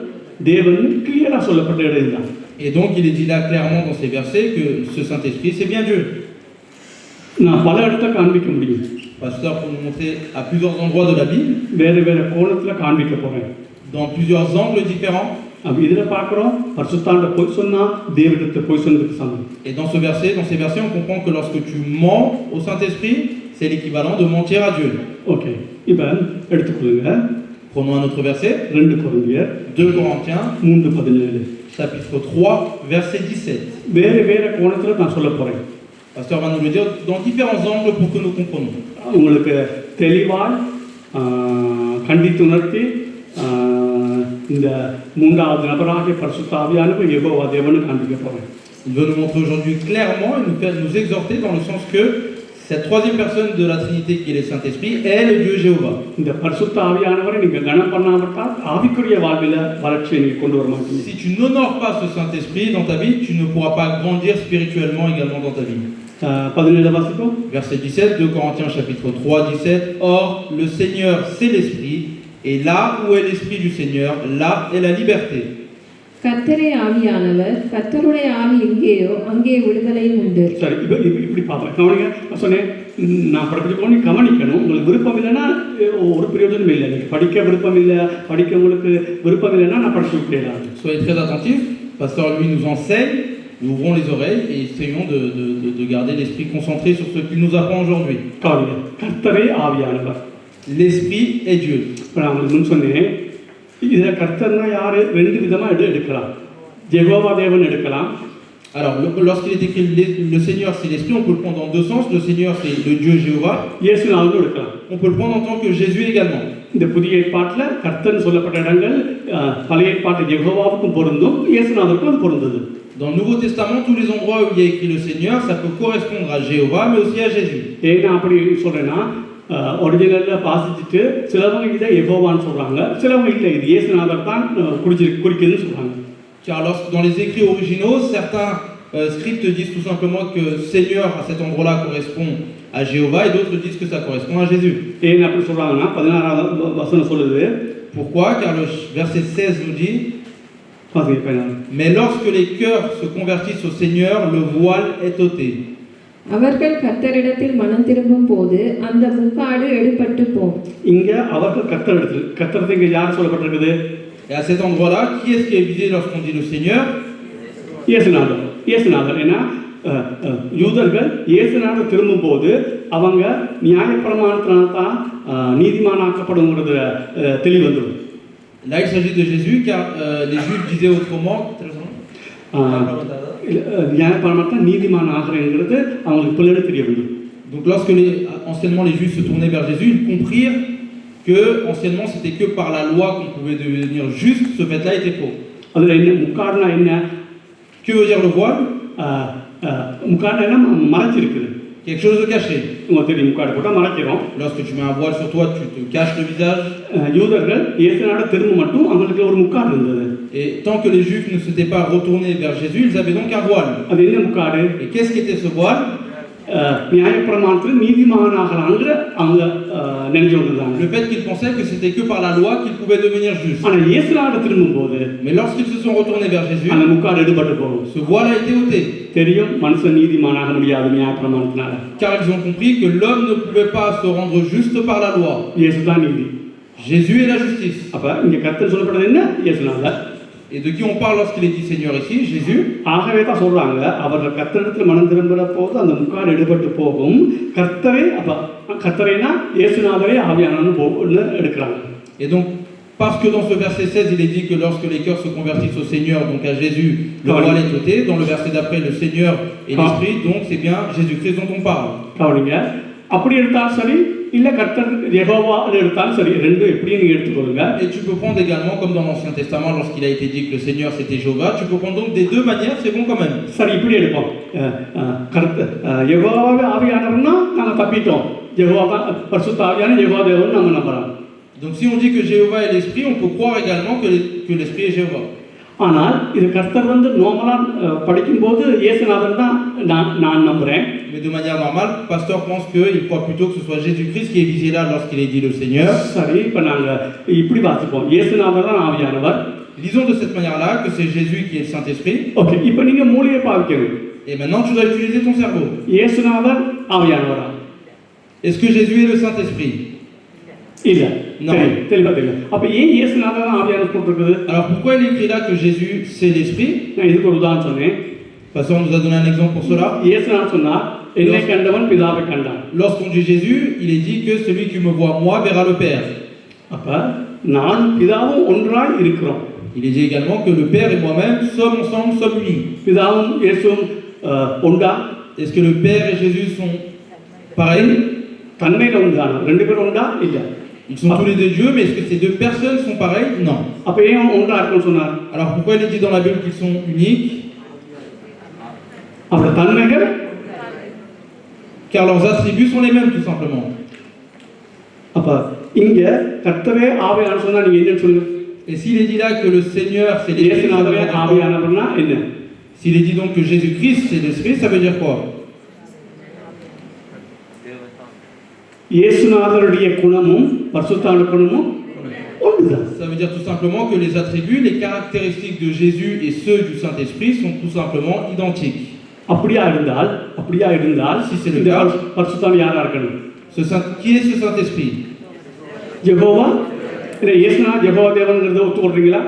[SPEAKER 1] தேவன் கிளியரா சொல்லப்பட்ட இடம் தான்.
[SPEAKER 2] Et donc il est dit là clairement dans ces versets que ce Saint-Esprit c'est bien Dieu.
[SPEAKER 1] நான் பல இடத்துல காண்பிக்க முடியும்.
[SPEAKER 2] Pasteur pour nous montrer à plusieurs endroits de la Bible.
[SPEAKER 1] வேற வேற கோணத்துல காண்பிக்க போறேன்.
[SPEAKER 2] Dans plusieurs angles différents.
[SPEAKER 1] இதுல பார்க்கிறோம் பரிசுத்தாண்ட பொய் சொன்னா தேவனிடத்தை பொய் சொன்னதுக்கு சமம்.
[SPEAKER 2] Et dans ces versets on comprend que lorsque tu mens au Saint-Esprit, c'est l'équivalent de mentir à Dieu.
[SPEAKER 1] OK. இப்போ எடுத்துக்கொள்ளுங்க.
[SPEAKER 2] Prenons un autre verset.
[SPEAKER 1] 2 Corinthiens 3:17.
[SPEAKER 2] Chapitre 3, verset 17.
[SPEAKER 1] வேற கோணத்துல நான் சொல்ல போறேன்.
[SPEAKER 2] Pasteur va nous le dire dans différents angles pour que nous comprenions.
[SPEAKER 1] உங்களுக்கு தெளிவாய் கண்டித்துணர்த்தி இந்த மூன்றாவது நபராகிய பரிசுத்த ஆவியானவர் யெகோவா தேவனை காண்பிக்க போறேன்.
[SPEAKER 2] Il veut nous montrer aujourd'hui clairement et nous exhorter dans le sens que cette troisième personne de la Trinité qui est le Saint-Esprit est le Dieu Jéhovah.
[SPEAKER 1] இந்த பரிசுத்த ஆவியானவரை நீங்க கனம் பண்ணாமட்டால் ஆவிக்குரிய வாழ்வில வளர்ச்சியை நீங்க கொண்டு வர மாட்டீங்க.
[SPEAKER 2] Si tu n'honores pas ce Saint-Esprit dans ta vie, tu ne pourras pas grandir spirituellement également dans ta vie.
[SPEAKER 1] 17 வாசிப்போம்.
[SPEAKER 2] Verset 17, 2 Corinthiens chapitre 3, 17. Or, le Seigneur c'est l'Esprit, et là où est l'Esprit du Seigneur, là est la liberté.
[SPEAKER 3] கர்த்தரே ஆவியானவர், கர்த்தருடைய ஆவி எங்கேயோ அங்கே விடுதலையும் உண்டு.
[SPEAKER 1] சரி, இப்படி பாப்பேன். கவனிங்க, நான் சொன்னேன் நான் படிக்கணும், கவனிக்கணும். உங்களுக்கு விருப்பம் இல்லைன்னா ஒரு பிரயோஜனம் இல்லை. நீங்கள் படிக்க விருப்பம் இல்லை, படிக்க உங்களுக்கு விருப்பம் இல்லைன்னா நான் படிச்சு விட்டுடலாம்.
[SPEAKER 2] Soyez très attentifs. Pasteur lui nous enseigne, nous ouvrons les oreilles et essayons de garder l'esprit concentré sur ce qu'il nous apprend aujourd'hui.
[SPEAKER 1] கவனிங்க, கர்த்தரே ஆவியானவர்.
[SPEAKER 2] L'Esprit est Dieu.
[SPEAKER 1] நான் உங்களுக்கு முன் சொன்னேன் இதில் கர்த்தர்னா யாரு? ரெண்டு விதமாக எடுக்கலாம். யெகோவா தேவன் எடுக்கலாம்.
[SPEAKER 2] Alors, lorsqu'il est écrit le Seigneur c'est l'Esprit, on peut le prendre dans deux sens. Le Seigneur c'est le Dieu Jéhovah.
[SPEAKER 1] இயேசுநாதன் எடுக்கலாம்.
[SPEAKER 2] On peut le prendre en tant que Jésus également.
[SPEAKER 1] இந்த புதிய ஏற்பாட்டில் கர்த்தர் சொல்லப்பட்ட இடங்கள் பழைய ஏற்பாட்டு யெகோவாவுக்கும் பொருந்தும் இயேசுநாதருக்கும் அது பொருந்தது.
[SPEAKER 2] Dans le Nouveau Testament, tous les endroits où il y a écrit le Seigneur, ça peut correspondre à Jéhovah, mais aussi à Jésus.
[SPEAKER 1] ஏன்னா அப்படி சொல்றேன்னா ஒரிஜினலில் வாசிச்சுட்டு சிலவங்க இதை யெகோவான்னு சொல்றாங்க, சிலவங்க இல்லை இது இயேசுநாதர் தான் குறிக்குதுன்னு சொல்றாங்க.
[SPEAKER 2] Car dans les écrits originaux, certains scripts disent tout simplement que Seigneur à cet endroit-là correspond à Jéhovah et d'autres disent que ça correspond à Jésus.
[SPEAKER 1] ஏன் அப்படி சொல்றாங்கன்னா 16வது வசனம் சொல்லுது.
[SPEAKER 2] Pourquoi? Car le verset 16 nous dit: Mais lorsque les cœurs se convertissent au Seigneur, le voile est ôté.
[SPEAKER 3] அவர்கள் கர்த்தரிடத்தில் மனம் திரும்பும் போது அந்த முக்காடு எடுபட்டு போகும்.
[SPEAKER 1] இங்க அவர்கள் கர்த்தரிடத்தில் இங்க யார் சொல்லப்பட்டிருக்குது?
[SPEAKER 2] Et à cet endroit-là, qui est-ce qui est visé lorsqu'on dit le Seigneur?
[SPEAKER 1] இயேசுநாதர். ஏன்னா யூதர்கள் இயேசுநாதர் திரும்பும் போது அவங்க நியாயப்பிரமாணத்தினால்தான் நீதிமானாக்கப்படுங்கிறது தெளிவு வந்துடும்.
[SPEAKER 2] Là, il s'agit de Jésus, car les Juifs disaient autrement.
[SPEAKER 1] நியாயப்பிரமாணத்தான் நீதிமான ஆகிறேங்கிறது அவங்களுக்கு பிள்ளை தெரிய வந்துடும்.
[SPEAKER 2] Donc, lorsque anciennement les Juifs se tournaient vers Jésus, ils comprirent que anciennement c'était que par la loi qu'on pouvait devenir juste. Ce fait-là était faux.
[SPEAKER 1] அதுல என்ன முக்காடுனா என்ன?
[SPEAKER 2] Que veut dire le voile?
[SPEAKER 1] முக்காடுனா மறைச்சிருக்குது.
[SPEAKER 2] Quelque chose de caché.
[SPEAKER 1] உங்களுக்கு தெரியும், முக்காடு போட்டா மறைக்கிறோம்.
[SPEAKER 2] Lorsque tu mets un voile sur toi, tu te caches le visage.
[SPEAKER 1] யூதர்கள் இயேசுநாத திரும்ப மட்டும் அவங்களுக்கு ஒரு முக்காடு இருந்தது.
[SPEAKER 2] Et tant que les Juifs ne s'étaient pas retournés vers Jésus, ils avaient donc un voile.
[SPEAKER 1] அது என்ன முக்காடு?
[SPEAKER 2] Et qu'est-ce qu'était ce voile?
[SPEAKER 1] நியாயப்பிரமாணத்தில் நீதிமானாகலாங்கிற அவங்க நினைச்சு வந்திருந்தாங்க.
[SPEAKER 2] Le fait qu'ils pensaient que c'était que par la loi qu'ils pouvaient devenir justes.
[SPEAKER 1] ஆனா இயேசுநாத திரும்பும் போது
[SPEAKER 2] Mais lorsqu'ils se sont retournés vers Jésus,
[SPEAKER 1] அந்த முக்காடு எடுபட்டு போகும்.
[SPEAKER 2] ce voile a été ôté.
[SPEAKER 1] தெரியும், மனுஷன் நீதிமானாக முடியாது நியாயப்பிரமாணத்தினால.
[SPEAKER 2] Car ils ont compris que l'homme ne pouvait pas se rendre juste par la loi.
[SPEAKER 1] இயேசுதான் நீதி.
[SPEAKER 2] Jésus est la justice.
[SPEAKER 1] அப்ப இங்க கர்த்தர் சொல்லப்படுறது என்ன? இயேசுநாதர்.
[SPEAKER 2] Et de qui on parle lorsqu'il est dit Seigneur ici? Jésus.
[SPEAKER 1] ஆகவே தான் சொல்றாங்க, அவர்கள் கர்த்தரிடத்தில் மனம் திரும்புற போது அந்த முக்காடு எடுபட்டு போகும். கர்த்தரேனா இயேசுநாதரே ஆவியானவர்னு எடுக்கிறாங்க.
[SPEAKER 2] Et donc parce que dans ce verset 16 il est dit que lorsque les cœurs se convertissent au Seigneur, donc à Jésus, le voile est ôté. Dans le verset d'après, le Seigneur et l'Esprit, donc c'est bien Jésus-Christ dont on parle.
[SPEAKER 1] கவனிங்க, அப்படி எடுத்தாலும் சரி இல்ல கர்த்தர் யெகோவா எடுத்தாலும் சரி, ரெண்டும் எப்படியும் நீங்க எடுத்துக்கொள்ளுங்க.
[SPEAKER 2] Et tu peux prendre également comme dans l'Ancien Testament lorsqu'il a été dit que le Seigneur c'était Jéhovah, tu peux prendre donc des deux manières, c'est bon quand même.
[SPEAKER 1] சரி, இப்படி எடுப்போம். யெகோவாவே ஆவியானவர்னா நாங்க தப்பிட்டோம். யெகோவா பரிசுத்த ஆவியான யெகோவா தேவன் நாம நம்புறோம்.
[SPEAKER 2] Donc si on dit que Jéhovah est l'Esprit, on peut croire également que l'Esprit est Jéhovah.
[SPEAKER 1] ஆனால் இது கர்த்தர் நார்மலா படிக்கும்போது இயேசுநாதன் தான் நான் நம்புறேன்.
[SPEAKER 2] Mais de manière normale, le pasteur pense qu'il croit plutôt que ce soit Jésus-Christ qui est visé là lorsqu'il est dit le Seigneur.
[SPEAKER 1] சரி, இப்ப நாங்க இப்படி வாசிப்போம், இயேசுநாதர் தான் ஆவியானவர்.
[SPEAKER 2] Lisons de cette manière-là que c'est Jésus qui est le Saint-Esprit.
[SPEAKER 1] Okay, இப்ப நீங்க மூளையை பாவிக்கணும்.
[SPEAKER 2] Et maintenant tu dois utiliser ton cerveau.
[SPEAKER 1] இயேசுநாதர் ஆவியானவரா?
[SPEAKER 2] Est-ce que Jésus est le Saint-Esprit?
[SPEAKER 1] இல்ல.
[SPEAKER 2] Non.
[SPEAKER 1] தெளிவா தெரியும். அப்ப ஏன் இயேசுநாதர் தான் ஆவியானவர் போட்டுருக்குது?
[SPEAKER 2] Alors pourquoi il est écrit là que Jésus c'est l'Esprit?
[SPEAKER 1] நான் இதுக்கு ஒரு உதாரணம் சொன்னேன்.
[SPEAKER 2] Le pasteur nous a donné un exemple pour cela.
[SPEAKER 1] இயேசுநாதர் சொன்னார், என்னை கண்டவன் பிதாவை கண்டான்.
[SPEAKER 2] Lorsqu'on dit Jésus, il est dit que celui qui me voit moi verra le Père.
[SPEAKER 1] அப்ப நான் பிதாவும் ஒன்றாய் இருக்கிறோம்.
[SPEAKER 2] Il est dit également que le Père et moi-même sommes ensemble, sommes unis.
[SPEAKER 1] பிதாவும் இயேசுவும் ஒன்றா?
[SPEAKER 2] Est-ce que le Père et Jésus sont pareils?
[SPEAKER 1] தன்மையில ஒன்றான ரெண்டு பேரும் ஒன்றா? இல்ல.
[SPEAKER 2] Ils sont tous les deux Dieu, mais est-ce que ces deux personnes sont pareilles? Non.
[SPEAKER 1] அப்ப ஏன் ஒன்றா இருக்குன்னு சொன்னார்?
[SPEAKER 2] Alors pourquoi il est dit dans la Bible qu'ils sont uniques?
[SPEAKER 1] அப்ப தன்மைகள்,
[SPEAKER 2] car leurs attributs sont les mêmes tout simplement.
[SPEAKER 1] அப்ப இங்க கர்த்தரே ஆவியானவர் சொன்னா நீங்க என்ன சொல்லுங்க?
[SPEAKER 2] Et s'il est dit là que le Seigneur c'est l'Esprit,
[SPEAKER 1] இயேசுநாதரே ஆவியானவர்னா என்ன?
[SPEAKER 2] s'il est dit donc que Jésus-Christ c'est l'Esprit, ça veut dire quoi?
[SPEAKER 1] இயேசுநாதருடைய குணமும் பரிசுத்தாவின் குணமும் ஒன்றுதான்.
[SPEAKER 2] Ça veut dire tout simplement que les attributs, les caractéristiques de Jésus et ceux du Saint-Esprit sont tout simplement identiques.
[SPEAKER 1] அப்படியா இருந்தால்
[SPEAKER 2] Si c'est le cas,
[SPEAKER 1] பரிசுத்தாவி யாரா இருக்கணும்?
[SPEAKER 2] qui est ce Saint-Esprit?
[SPEAKER 1] Jehovah. இயேசுநாதர் Jehovah தேவன்ங்கறத ஒத்துக்கொள்றீங்களா?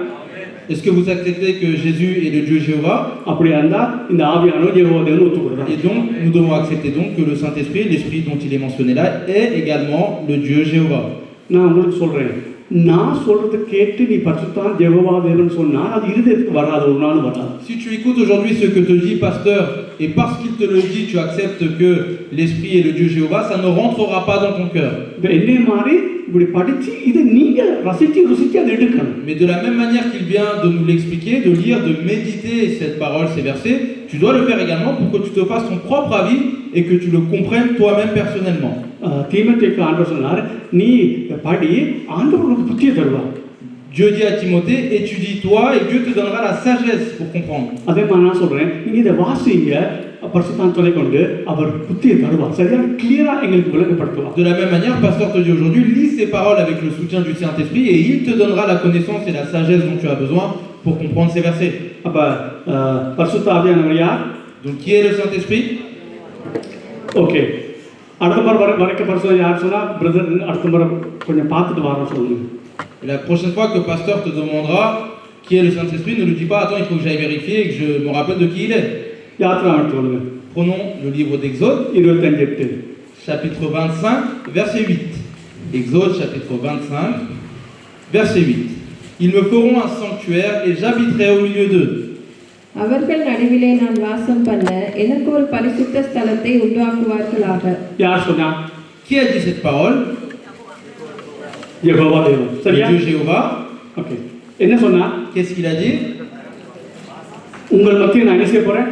[SPEAKER 2] Est-ce que vous acceptez que Jésus est le Dieu Jéhovah?
[SPEAKER 1] அப்படியா இருந்தா இந்த ஆவியானவர் யெகோவா தேவன் ஒத்துக்கொள்றார்.
[SPEAKER 2] Et donc nous devons accepter donc que le Saint-Esprit, l'Esprit dont il est mentionné là, est également le Dieu Jéhovah.
[SPEAKER 1] நான் உங்களுக்கு சொல்றேன், நான் சொல்றதை கேட்டு நீ பரிசுத்தம் யெகோவா தேவன் சொன்னா அது இருதயத்துக்கு வராது, ஒரு நாள் வராது.
[SPEAKER 2] Si tu écoutes aujourd'hui ce que te dit pasteur et parce qu'il te le dit tu acceptes que l'Esprit est le Dieu Jéhovah, ça ne rentrera pas dans ton cœur.
[SPEAKER 1] என்னை மாதிரி இப்படி படிச்சு இதை நீங்க ரசிச்சு ருசிச்சு அதை எடுக்கணும்.
[SPEAKER 2] Mais de la même manière qu'il vient de nous l'expliquer, de lire, de méditer cette parole, ces versets, tu dois le faire également pour que tu te fasses ton propre avis et que tu le comprennes toi-même personnellement.
[SPEAKER 1] தீமோத்தேயுக்கு ஆண்டவர் சொன்னார், நீ படி, ஆண்டவர் உனக்கு புத்தியை தருவார்.
[SPEAKER 2] Dieu dit à Timothée, étudie-toi et Dieu te donnera la sagesse pour comprendre.
[SPEAKER 1] அதே மாதிரி நான் சொல்றேன், நீங்க இதை வாசிங்க, பரிசுத்த துணை கொண்டு அவர் புத்தியை தருவார். சரியா கிளியரா எங்களுக்கு விளக்கப்படுத்துவார்.
[SPEAKER 2] De la même manière, pasteur te dit aujourd'hui, lis ces paroles avec le soutien du Saint-Esprit et il te donnera la connaissance et la sagesse dont tu as besoin pour comprendre ces versets.
[SPEAKER 1] அப்ப பரிசுத்த ஆவியானவர் யார்?
[SPEAKER 2] Donc qui est le Saint-Esprit?
[SPEAKER 1] Okay, அடுத்த முறை வரைக்க பரிசுத்த யார் சொன்னா brother அடுத்த முறை கொஞ்சம் பார்த்துட்டு வரோம் சொல்லுங்க.
[SPEAKER 2] Et la prochaine fois que le pasteur te demandera qui est le Saint-Esprit, ne lui dis pas attends, il faut que j'aille vérifier et que je me rappelle de qui il est.
[SPEAKER 1] யாத்திராகமம் சொல்லுங்க.
[SPEAKER 2] Prenons le livre d'Exode,
[SPEAKER 1] 25:8.
[SPEAKER 2] chapitre 25, verset 8. Exode, chapitre 25, verset 8. Ils me feront un sanctuaire et j'habiterai au milieu d'eux.
[SPEAKER 3] அவர்கள் நடுவிலே நான் வாசம் பண்ண எனக்கு ஒரு பரிசுத்த ஸ்தலத்தை உண்டாக்குவார்களாக.
[SPEAKER 1] யார் சொன்னா?
[SPEAKER 2] Qui a dit cette parole?
[SPEAKER 1] Jehovah தேவன். சரியா?
[SPEAKER 2] Dieu Jéhovah.
[SPEAKER 1] ஓகே, என்ன சொன்னா?
[SPEAKER 2] Qu'est-ce qu'il a dit?
[SPEAKER 1] உங்கள் மத்தியில் நான் என்ன செய்ய போறேன்?